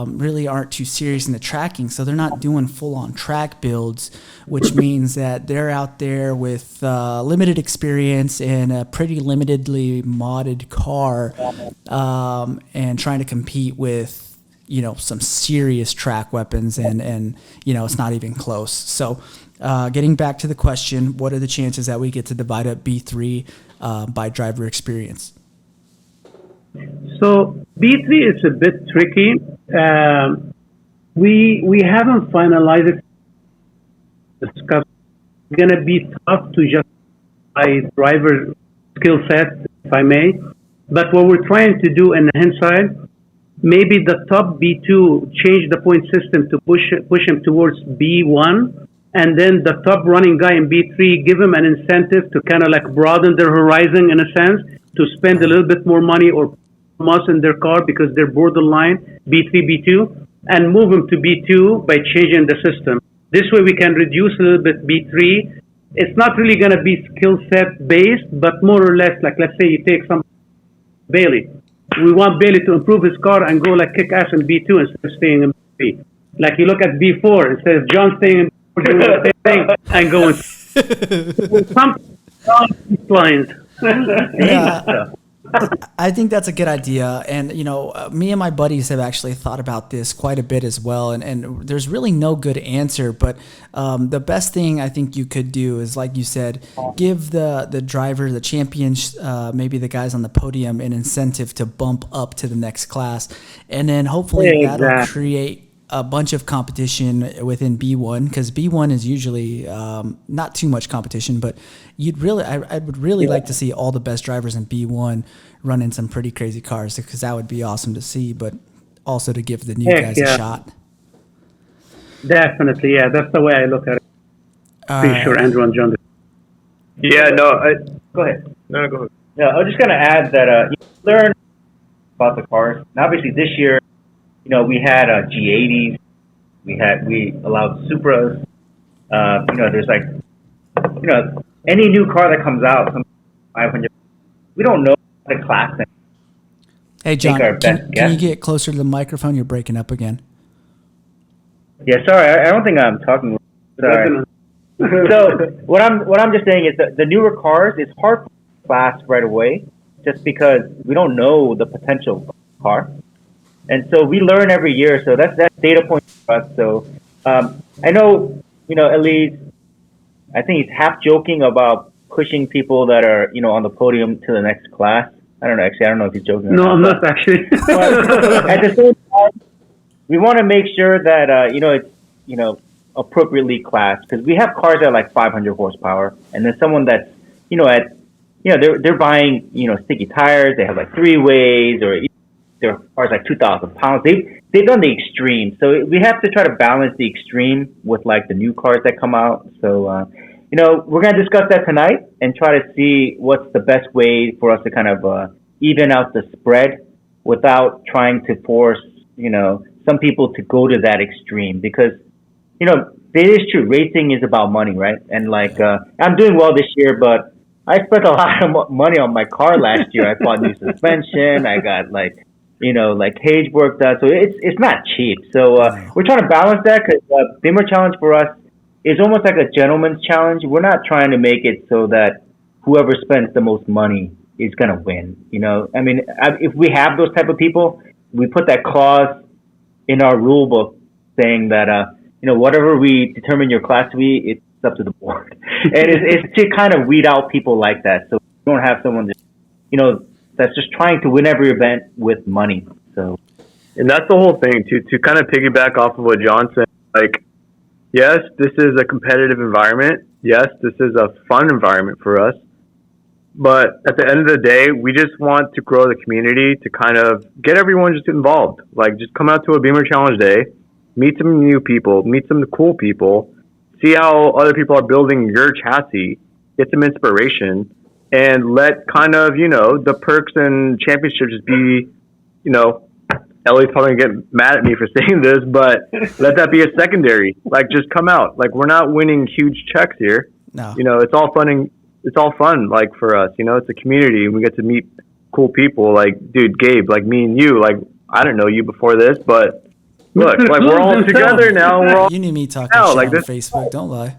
really aren't too serious in the tracking, so they're not doing full-on track builds, which means that they're out there with limited experience and a pretty limitedly modded car, and trying to compete with some serious track weapons, and it's not even close. So getting back to the question, what are the chances that we get to divide up B3 by driver experience? So B3 is a bit tricky. We haven't finalized it. It's going to be tough to just by driver skill set, if I may. But what we're trying to do in the hindsight, maybe the top B2 change the point system to push him towards B1, and then the top running guy in B3, give him an incentive to kind of like broaden their horizon in a sense, to spend a little bit more money or us in their car because they're borderline B3, B2, and move them to B2 by changing the system. This way we can reduce a little bit B3. It's not really going to be skill set based, but more or less, like let's say you take some Bailey. We want Bailey to improve his car and go like kick ass in B2 instead of staying in B3. Like you look at B4, instead of John staying in B4, doing the same thing and going something along these lines. Yeah. I think that's a good idea. And, me and my buddies have actually thought about this quite a bit as well. And there's really no good answer. But the best thing I think you could do is, like you said, give the driver, the champions, maybe the guys on the podium, an incentive to bump up to the next class. And then hopefully that'll create a bunch of competition within B1, because B1 is usually not too much competition, but I would really like to see all the best drivers in B1 running some pretty crazy cars, because that would be awesome to see, but also to give the new guys a shot. Definitely, yeah, that's the way I look at it. Pretty sure Andrew and John. Yeah, Go ahead. No, go ahead. Yeah, I was just going to add that you learn about the cars. And obviously this year, we had G80s, we allowed Supras. There's like, any new car that comes out, 500. We don't know the class. Hey John, can you get closer to the microphone? You're breaking up again. Yeah, sorry, I don't think I'm talking. Sorry. So what I'm just saying is that the newer cars, it's hard to class right away, just because we don't know the potential of the car. And so we learn every year, so that's data point for us. So I know, at least I think he's half joking about pushing people that are, on the podium to the next class. I don't know if he's joking. No, I'm not actually. But at the same time, we want to make sure that it's appropriately classed, because we have cars that are like 500 horsepower, and then someone that's they're buying sticky tires. They have like 3-ways, or their cars like 2,000 pounds. They've done the extreme, so we have to try to balance the extreme with like the new cars that come out. So we're gonna discuss that tonight and try to see what's the best way for us to kind of even out the spread without trying to force some people to go to that extreme, because it is true, racing is about money, right? And like I'm doing well this year, but I spent a lot of money on my car last year. I bought new suspension. I got like cage work done. So it's not cheap. So we're trying to balance that, because Bimmer Challenge for us is almost like a gentleman's challenge. We're not trying to make it so that whoever spends the most money is going to win. I mean, if we have those type of people, we put that clause in our rule book saying that, whatever we determine your class to be, it's up to the board. And it's to kind of weed out people like that. So we don't have someone that, that's just trying to win every event with money. So, and that's the whole thing to kind of piggyback off of what John said. Like, yes, this is a competitive environment. Yes, this is a fun environment for us. But at the end of the day, we just want to grow the community to kind of get everyone just involved. Like, just come out to a Bimmer Challenge Day, meet some new people, meet some cool people, see how other people are building your chassis, get some inspiration, and let kind of, the perks and championships just be, Ellie's probably going to get mad at me for saying this, but let that be a secondary. Like, just come out. Like, we're not winning huge checks here. No. It's all fun, like, for us. It's a community, and we get to meet cool people. Like, dude, Gabe, like me and you, like, I didn't know you before this, but look, like, we're all together now. We're all you need me talking shit like on this. Facebook, don't lie.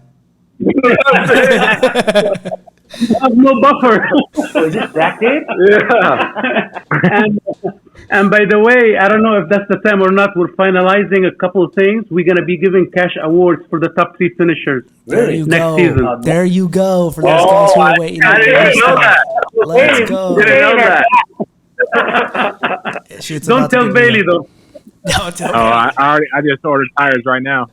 I have no buffer. Is it distracted? Yeah. And by the way, I don't know if that's the time or not. We're finalizing a couple of things. We're going to be giving cash awards for the top 3 finishers next season. There you go for those guys who are waiting. I didn't know that. Let's go. Didn't know that. Don't tell Bailey though. Don't tell I just ordered tires right now.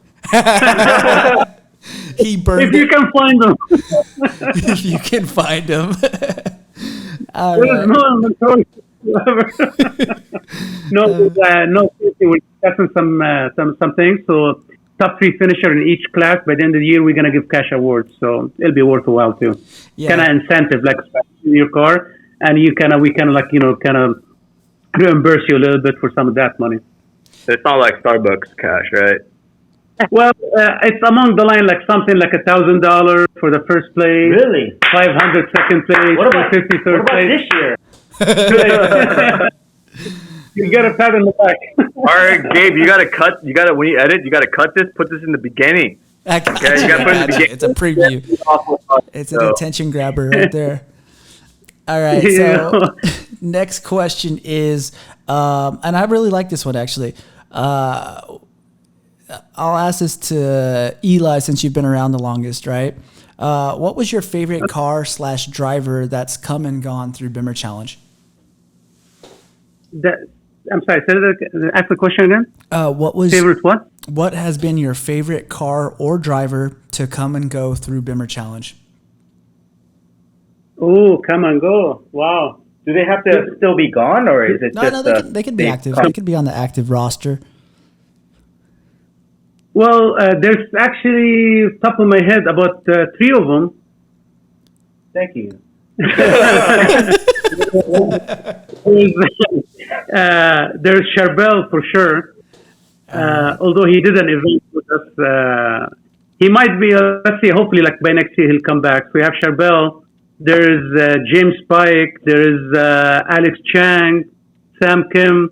He burned if you can find them. If you can find them. There's no inventory. No, we're discussing some things. So top 3 finisher in each class. By the end of the year, we're gonna give cash awards, so it'll be worthwhile too. Yeah. Kind of incentive, like in your car, and we kind of reimburse you a little bit for some of that money. It's not like Starbucks cash, right? Well, it's among the line, like something like $1,000 for the first place. Really? 500 second place. What about 250 third What about place. this year? You get a pat on the back. All right, Gabe, when you edit, you gotta cut this, put this in the beginning. Okay, you gotta put it in the beginning. it's a preview. It's an attention grabber right there. All right, so next question is, and I really like this one actually. I'll ask this to Eli since you've been around the longest, right? What was your favorite car / driver that's come and gone through Bimmer Challenge? I'm sorry, ask the question again. What was Favorite what? What has been your favorite car or driver to come and go through Bimmer Challenge? Oh, come and go! Wow. Do they have to still be gone, or is it just? No, they could be active. They could be on the active roster. Well, there's actually, top of my head, about 3 of them. Thank you. There's Charbel for sure. Although he did an event with us, he might be. Let's see. Hopefully, like by next year, he'll come back. So we have Charbel. There's James Pike. There's Alex Chang, Sam Kim.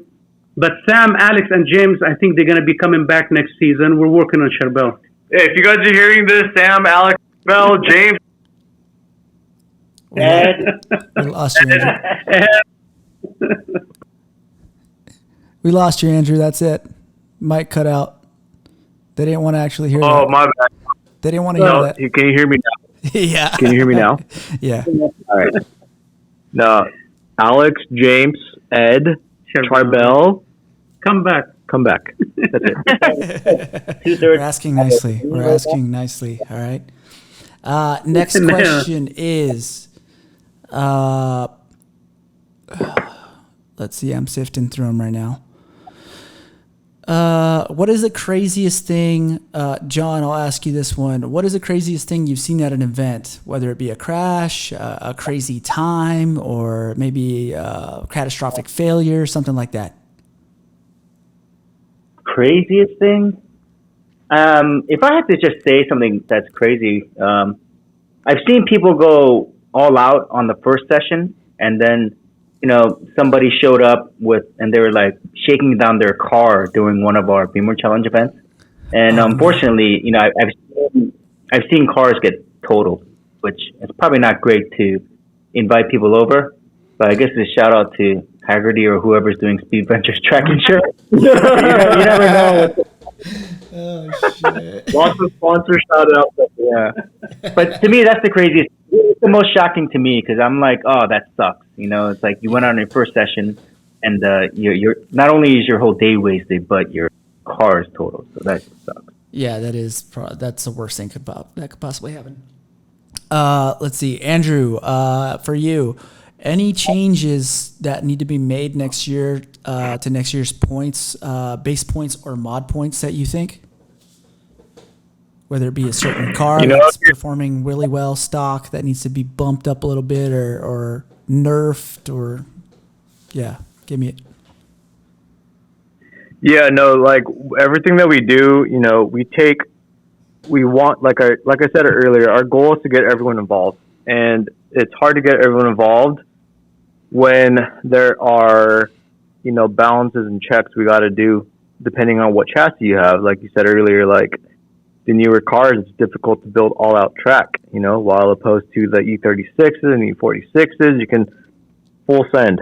But Sam, Alex, and James, I think they're going to be coming back next season. We're working on Charbel. Hey, if you guys are hearing this, Sam, Alex, Bell, James, Ed. We lost you, Andrew. We lost you, Andrew. That's it. Mic cut out. They didn't want to actually hear that. Oh, my bad. They didn't want to hear that. Can you hear me now? Yeah. Can you hear me now? Yeah. All right. No, Alex, James, Ed, Charbel, Come back. come back. That's it. 2/3. We're asking nicely. We're asking nicely. All right. Next question is, let's see. I'm sifting through them right now. What is the craziest thing, John? I'll ask you this one. What is the craziest thing you've seen at an event, whether it be a crash, a crazy time, or maybe a catastrophic failure, something like that? Craziest thing? If I had to just say something that's crazy, I've seen people go all out on the first session, and then, somebody showed up and they were like shaking down their car during one of our Bimmer Challenge events. And unfortunately, I've seen cars get totaled, which is probably not great to invite people over. But I guess it's a shout out to Haggerty or whoever's doing Speed Ventures track insurance. you never know. Oh, shit. Lots of sponsor shout outs. Yeah. But to me, that's the craziest. It's the most shocking to me because I'm like, oh, that sucks. It's like you went on your first session and you're not only is your whole day wasted, but your car is totaled. So that sucks. Yeah, that's the worst thing that could possibly happen. Let's see, Andrew, for you, any changes that need to be made next year to next year's points, base points or mod points that you think? Whether it be a certain car that's performing really well, stock that needs to be bumped up a little bit or nerfed or, give me it. Yeah, no, like everything that we do, we want, like I said earlier, our goal is to get everyone involved. And it's hard to get everyone involved when there are, balances and checks we got to do depending on what chassis you have. Like you said earlier, like the newer cars, it's difficult to build all out track, while opposed to the E36s and E46s, you can full send.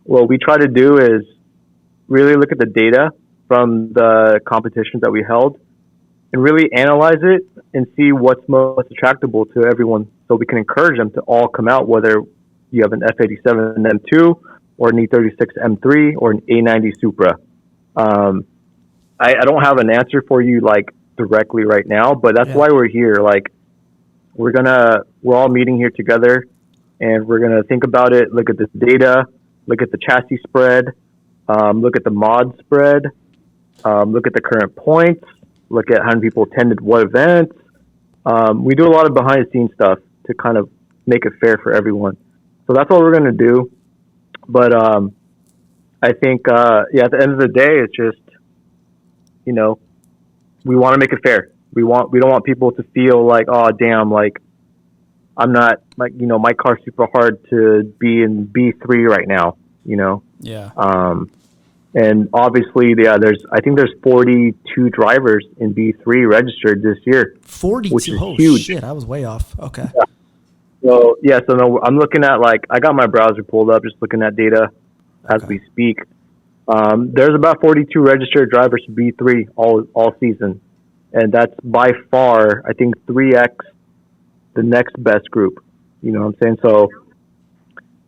What we try to do is really look at the data from the competitions that we held and really analyze it and see what's most attractable to everyone so we can encourage them to all come out, whether you have an F87 M2 or an E36 M3 or an A90 Supra. I don't have an answer for you like directly right now, but that's why we're here. Like we're all meeting here together and we're going to think about it, look at this data, look at the chassis spread, look at the mod spread, look at the current points, look at how many people attended what events. We do a lot of behind the scenes stuff to kind of make it fair for everyone. So that's what we're going to do. But I think, at the end of the day, it's just, we want to make it fair. We don't want people to feel like, oh, damn, like, I'm not, like, my car's super hard to be in B3 right now, Yeah. And obviously, I think there's 42 drivers in B3 registered this year. 42? Which is oh, huge. Shit, I was way off. Okay. Yeah. So no, I'm looking at, I got my browser pulled up, just looking at data as we speak. There's about 42 registered drivers for B3 all season. And that's by far, I think, 3x the next best group. You know what I'm saying? So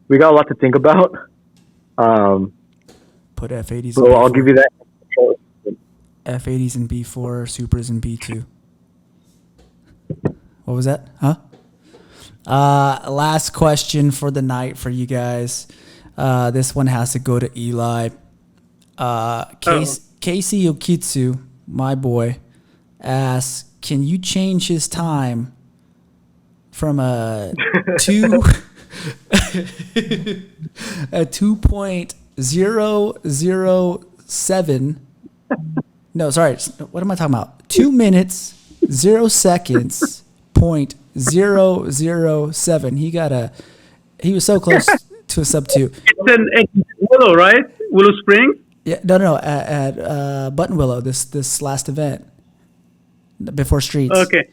we got a lot to think about. Put F80s. So I'll give you that. F80s in B4, Supras in B2. What was that? Huh? Last question for the night for you guys. This one has to go to Eli. Casey Okitsu, my boy, asks, can you change his time from a 2.007? No, sorry. What am I talking about? 2 minutes, 0 seconds, .007. He was so close to a sub 2. It's Willow, right? Willow Springs? Yeah, no. At Button Willow, this last event before Streets. Okay.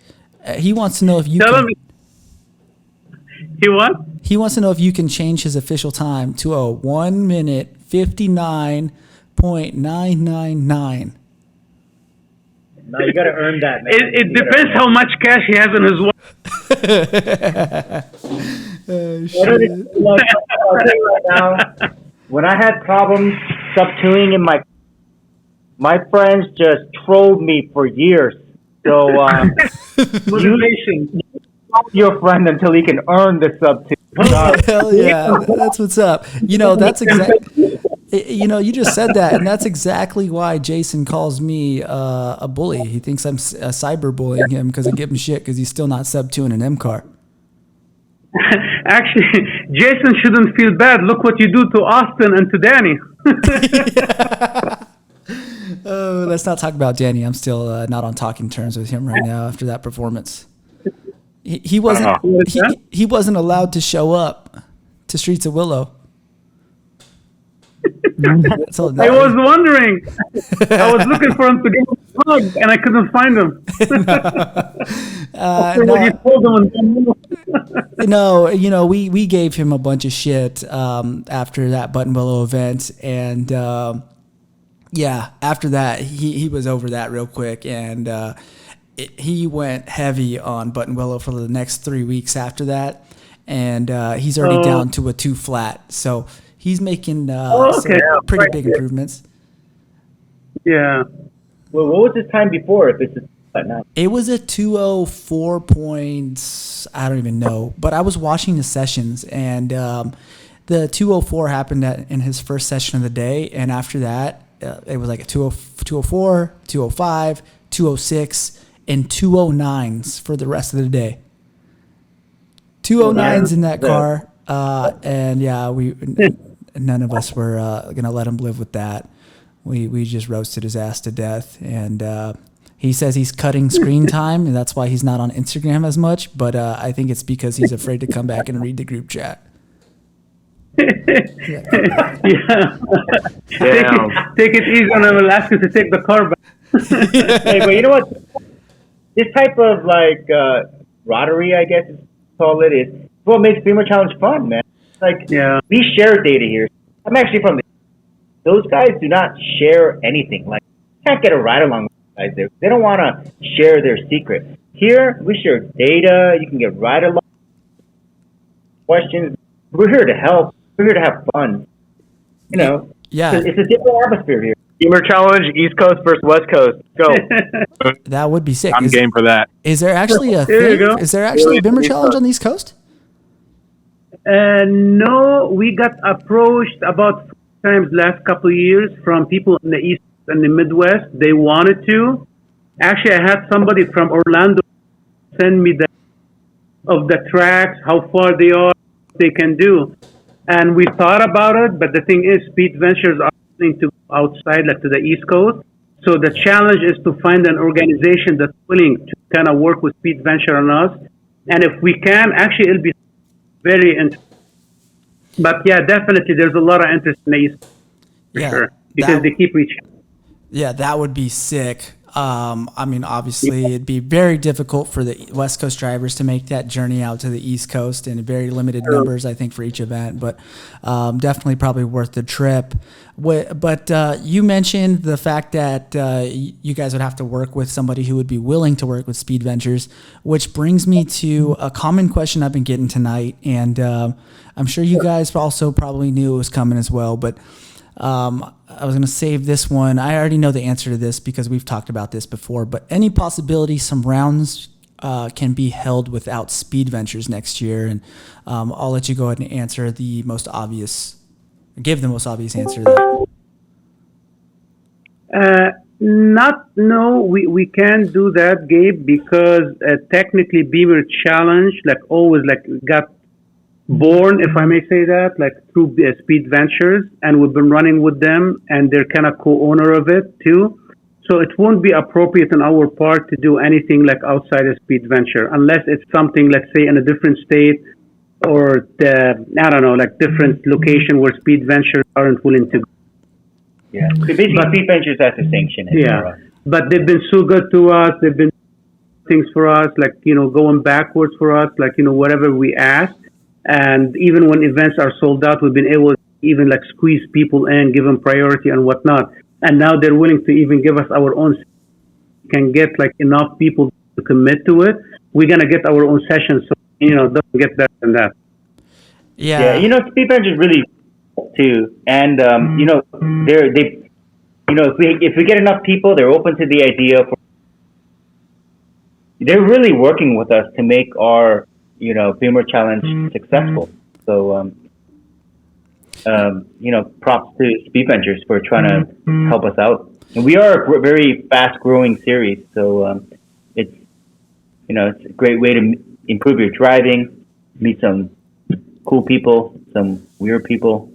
He wants to know if you Tell can. him. He what? He wants to know if you can change his official time to a 1 minute 59.999. No, you got to earn that, man. It depends how much cash he has in his wallet. I'll tell you right now, when I had problems sub-tuning in my friends just trolled me for years. So Motivation. your friend until he can earn the sub-tune. Hell yeah, that's what's up. That's exactly. You just said that, and that's exactly why Jason calls me a bully. He thinks I'm cyberbullying him because I give him shit because he's still not sub-2 in an M car. Actually, Jason shouldn't feel bad. Look what you do to Austin and to Danny. Oh, let's not talk about Danny. I'm still not on talking terms with him right now after that performance. He wasn't he wasn't allowed to show up to Streets of Willow. So I was wondering. I was looking for him to give him a hug, and I couldn't find him. We gave him a bunch of shit after that Button Willow event, and after that he was over that real quick, and he went heavy on Button Willow for the next 3 weeks after that, and he's already down to a 2 flat. So he's making some pretty big improvements. Yeah. Well, what was his time before? If it's a flat now, it was a 204 points. I don't even know, but I was watching the sessions, and the 204 happened in his first session of the day, and after that, it was like a 204, 205, 206. And 209s for the rest of the day. 209s in that car, and none of us were gonna let him live with that. We just roasted his ass to death, and he says he's cutting screen time, and that's why he's not on Instagram as much. But I think it's because he's afraid to come back and read the group chat. Yeah. Take it easy, and I will ask you to take the car back. Hey, but you know what? This type of camaraderie, I guess is call it, is what makes Bimmer Challenge fun, man. We share data here. I'm actually from those guys do not share anything. Like, you can't get a ride along with guys there. They don't want to share their secrets. Here, we share data. You can get ride along questions. We're here to help. We're here to have fun. Yeah, it's a different atmosphere here. Bimmer Challenge, East Coast versus West Coast. Go. That would be sick. I'm game for that. Is there actually a There you thing? go. Is there actually a Bimmer Challenge on the East Coast? No, we got approached about 4 times last couple of years from people in the East in the Midwest. They wanted to. Actually, I had somebody from Orlando send me of the tracks, how far they are, what they can do. And we thought about it, but the thing is, Speed Ventures are willing to go outside, like to the East Coast. So the challenge is to find an organization that's willing to kind of work with Speed Venture on us. And if we can, actually, it'll be very interesting. But yeah, definitely, there's a lot of interest in the East Coast, for sure, because they keep reaching. Yeah, that would be sick. I mean, obviously, it'd be very difficult for the West Coast drivers to make that journey out to the East Coast in very limited numbers, I think, for each event, but definitely probably worth the trip. But you mentioned the fact that you guys would have to work with somebody who would be willing to work with Speed Ventures, which brings me to a common question I've been getting tonight, and I'm sure you guys also probably knew it was coming as well, but I was going to save this one. I already know the answer to this because we've talked about this before, but any possibility some rounds can be held without Speed Ventures next year? And I'll let you go ahead and answer the most obvious, give the most obvious answer to that. No, we can't do that, Gabe, because technically Bimmer Challenge, like always, like got born, if I may say that, like through Speed Ventures, and we've been running with them, and they're kind of co-owner of it too. So it won't be appropriate on our part to do anything like outside of Speed Venture, unless it's something, let's say, in a different state or I don't know, like different location where Speed Ventures aren't willing to go. Yeah, so basically, Speed Ventures has to sanction it. Yeah, but they've been so good to us. They've been things for us, like going backwards for us, like whatever we ask. And even when events are sold out, we've been able to even like squeeze people in, give them priority and whatnot. And now they're willing to even give us our own. Can get like enough people to commit to it. We're gonna get our own sessions, so doesn't get better than that. Yeah. Speed Ventures really too, and if we get enough people, they're open to the idea. They're really working with us to make our Bimmer Challenge successful. So, props to Speed Ventures for trying to help us out. And we are a very fast-growing series, so it's a great way to improve your driving, meet some cool people, some weird people.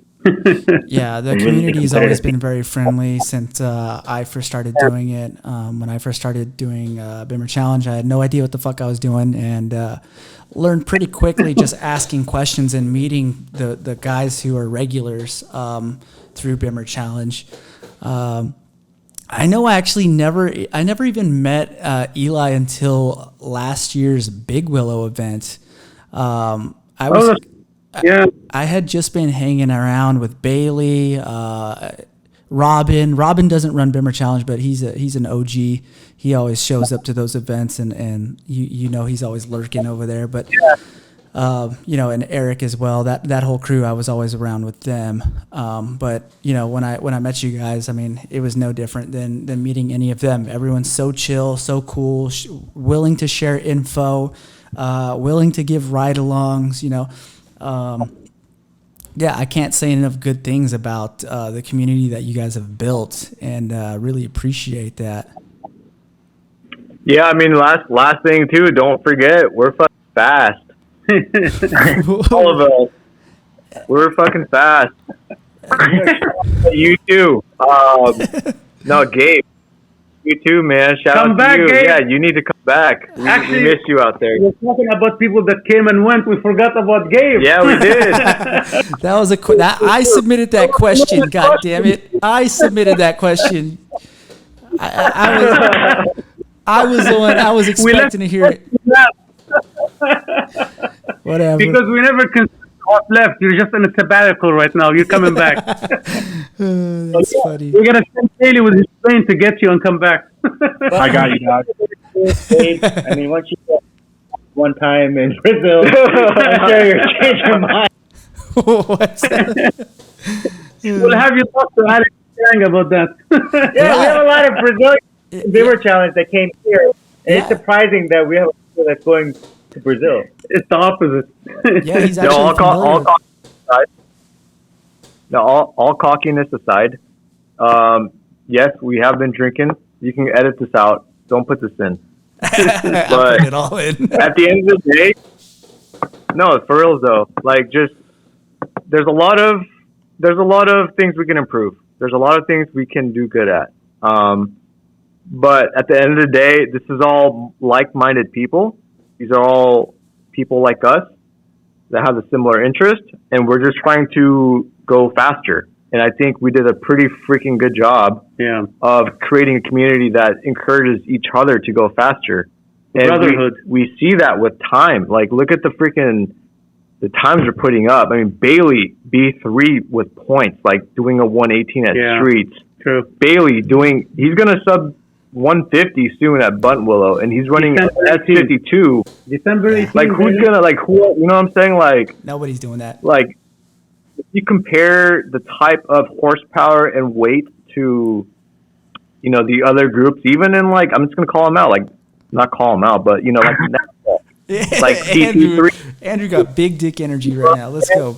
Yeah, the community's always been very friendly since I first started doing it. When I first started doing Bimmer Challenge, I had no idea what the fuck I was doing, and learned pretty quickly just asking questions and meeting the guys who are regulars through Bimmer Challenge. I know I actually never even met Eli until last year's Big Willow event. I had just been hanging around with Bailey, Robin. Robin doesn't run Bimmer Challenge, but he's an OG. He always shows up to those events, and he's always lurking over there. But and Eric as well. That whole crew, I was always around with them. But when I met you guys, I mean, it was no different than meeting any of them. Everyone's so chill, so cool, willing to share info, willing to give ride-alongs. Yeah, I can't say enough good things about the community that you guys have built, and really appreciate that. Yeah, I mean, last thing too. Don't forget, we're fucking fast. All of us, we're fucking fast. You too. No, Gabe. You too, man. Shout out to you. Gabe. Yeah, you need to come back. Actually, we missed you out there. We're talking about people that came and went. We forgot about Gabe. Yeah, we did. That was I submitted that question. God damn it! I submitted that question. I was the one. I was expecting to hear it. Whatever. Because we never considered what's left. You're just in a sabbatical right now. You're coming back. That's funny. We're gonna send Bailey with his plane to get you and come back. I got you, dog. I mean, once you go one time in Brazil, I'm sure you'll change your mind. What's that? We'll have you talk to Alex about that. Yeah, we have a lot of Brazilian Bimmer Challenge that came here. And it's surprising that we have a people that's going to Brazil. It's the opposite. Yeah, he's actually all cockiness aside, yes, we have been drinking. You can edit this out. Don't put this in. I'll put it all in. At the end of the day, no, for real though. Like, just there's a lot of things we can improve. There's a lot of things we can do good at. But at the end of the day, this is all like-minded people. These are all people like us that have a similar interest, and we're just trying to go faster. And I think we did a pretty freaking good job of creating a community that encourages each other to go faster. And brotherhood. We see that with time. Like, look at the times we're putting up. I mean, Bailey, B3 with points, like doing a 118 at Streets. True. Bailey he's going to sub 150 soon at Bunt Willow, and he's running S52. December 18th. Like, who's going to, you know what I'm saying? Like, nobody's doing that. Like, if you compare the type of horsepower and weight to, the other groups, even in, like, I'm just going to call them out, like, not call them out, but, like Andrew got big dick energy right now. Let's go.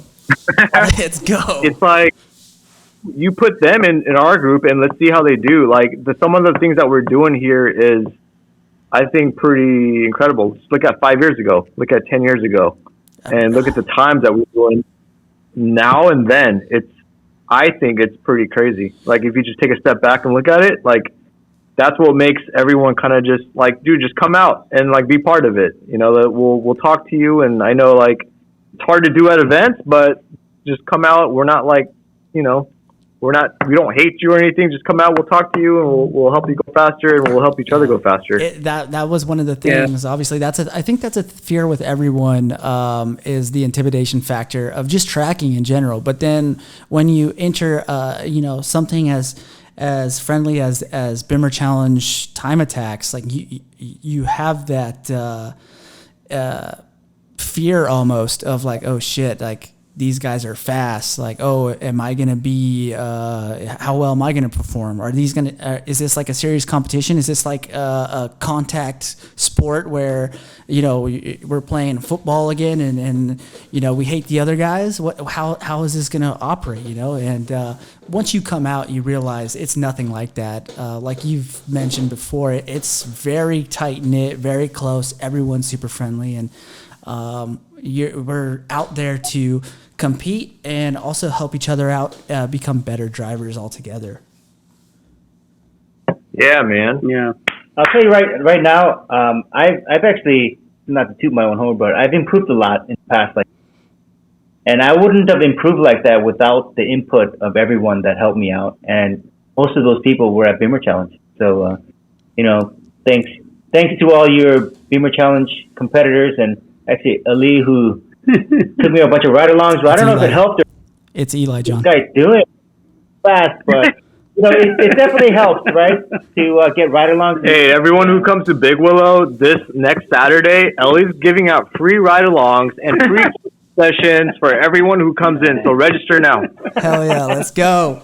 Let's go. It's like, you put them in our group and let's see how they do. Like, some of the things that we're doing here is, I think, pretty incredible. Just look at 5 years ago. Look at 10 years ago. And look at the times that we're doing now and then. I think it's pretty crazy. Like, if you just take a step back and look at it, like, that's what makes everyone kind of just like, dude, just come out and like be part of it. That we'll talk to you. And I know, like, it's hard to do at events, but just come out. We're not like, we don't hate you or anything. Just come out. We'll talk to you, and we'll help you go faster, and we'll help each other go faster. That was one of the things. Yeah. Obviously, I think that's a fear with everyone, is the intimidation factor of just tracking in general. But then when you enter, something as friendly as Bimmer Challenge time attacks, like you have that fear almost of like, oh shit, like, these guys are fast. Like, oh, am I going to be, how well am I going to perform? Are these going to, is this like a serious competition? Is this like a contact sport where, we're playing football again and we hate the other guys? How is this going to operate, And once you come out, you realize it's nothing like that. Like you've mentioned before, it's very tight knit, very close. Everyone's super friendly. And we're out there to compete and also help each other out, become better drivers altogether. Yeah, man. Yeah. I'll tell you right now, I've actually, not to toot my own horn, but I've improved a lot in the past, and I wouldn't have improved like that without the input of everyone that helped me out. And most of those people were at Bimmer Challenge. So, thanks to all your Bimmer Challenge competitors, and actually Ali, who took me a bunch of ride-alongs. But I don't know if it helped or it's Eli, John. This guy's doing it fast, but it definitely helps, right? To get ride-alongs. Hey, everyone who comes to Big Willow this next Saturday, Ellie's giving out free ride-alongs and free sessions for everyone who comes in. So register now. Hell yeah, let's go.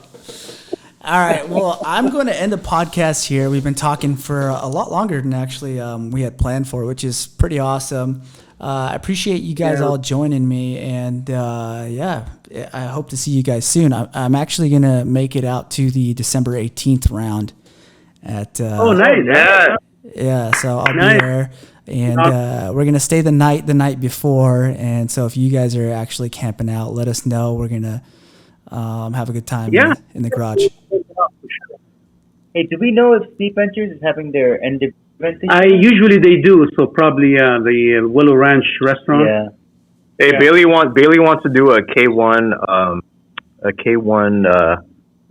All right, well, I'm going to end the podcast here. We've been talking for a lot longer than actually we had planned for, which is pretty awesome. I appreciate you guys all joining me, and I hope to see you guys soon. I'm actually going to make it out to the December 18th round at oh, nice. Yeah, so I'll be there, and we're going to stay the night before, and so if you guys are actually camping out, let us know. We're going to have a good time in the garage. Hey, do we know if Steep Ventures is having their end of event? Usually they do, so probably the Willow Ranch restaurant. Yeah. Hey, Bailey wants to do a K1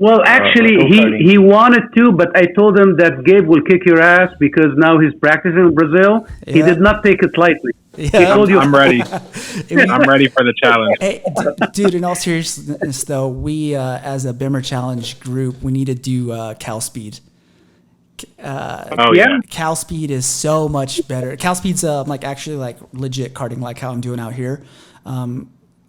well, actually, he wanted to, but I told him that Gabe will kick your ass because now he's practicing in Brazil. Yeah. He did not take it lightly. Yeah. He told you, I'm ready. I'm ready for the challenge. Hey, dude, in all seriousness, though, we, as a Bimmer Challenge group, we need to do Cal Speed. Cal Speed is so much better. Cal Speed's actually legit karting, like how I'm doing out here. A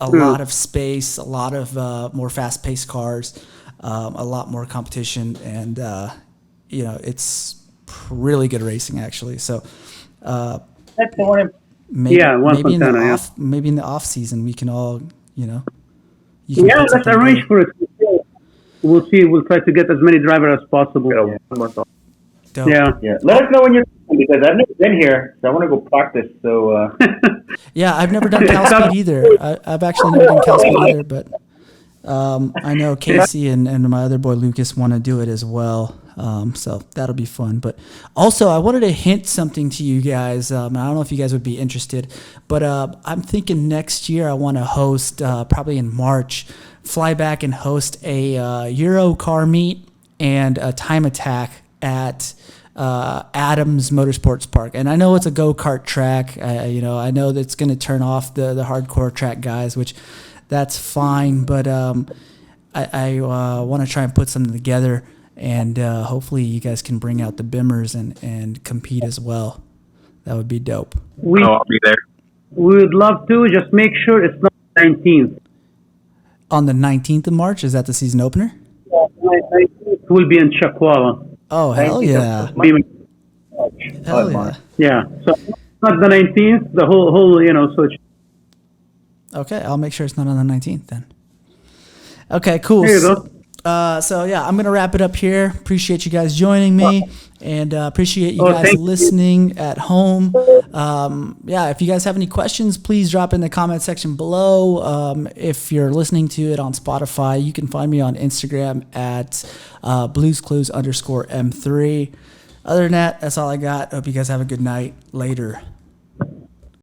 lot of space, a lot of more fast-paced cars. A lot more competition, and it's really good racing actually. So that's the one. Maybe in the off season we can all let's arrange for it. we'll see. We'll try to get as many drivers as possible. Yeah, 1 month off. Dope. Yeah. Let us know when you're coming because I've never been here, so I want to go practice. So. Yeah, I've never done Cal Speed either. I've actually never done Cal Speed either, but I know Casey and my other boy Lucas want to do it as well. So that'll be fun. But also, I wanted to hint something to you guys. I don't know if you guys would be interested, but I'm thinking next year I want to host, probably in March, fly back and host a Euro car meet and a time attack at Adams Motorsports Park. And I know it's a go-kart track. I know that's going to turn off the hardcore track guys, which that's fine. But I want to try and put something together. And hopefully you guys can bring out the Bimmers and compete as well. That would be dope. I'll be there. We would love to. Just make sure it's not 19th. On the 19th of March, is that the season opener? Yeah, 19th will be in Chakwala. Oh, hell yeah. Hell yeah. Yeah. So not the 19th, the whole so it's Okay, I'll make sure it's not on the 19th then. Okay, cool. There you go. So yeah, I'm gonna wrap it up here. Appreciate you guys joining me, and appreciate you guys listening at home. If you guys have any questions, please drop in the comment section below. If you're listening to it on Spotify, you can find me on Instagram at bluesclues_M3. Other than that, that's all I got. Hope you guys have a good night. Later.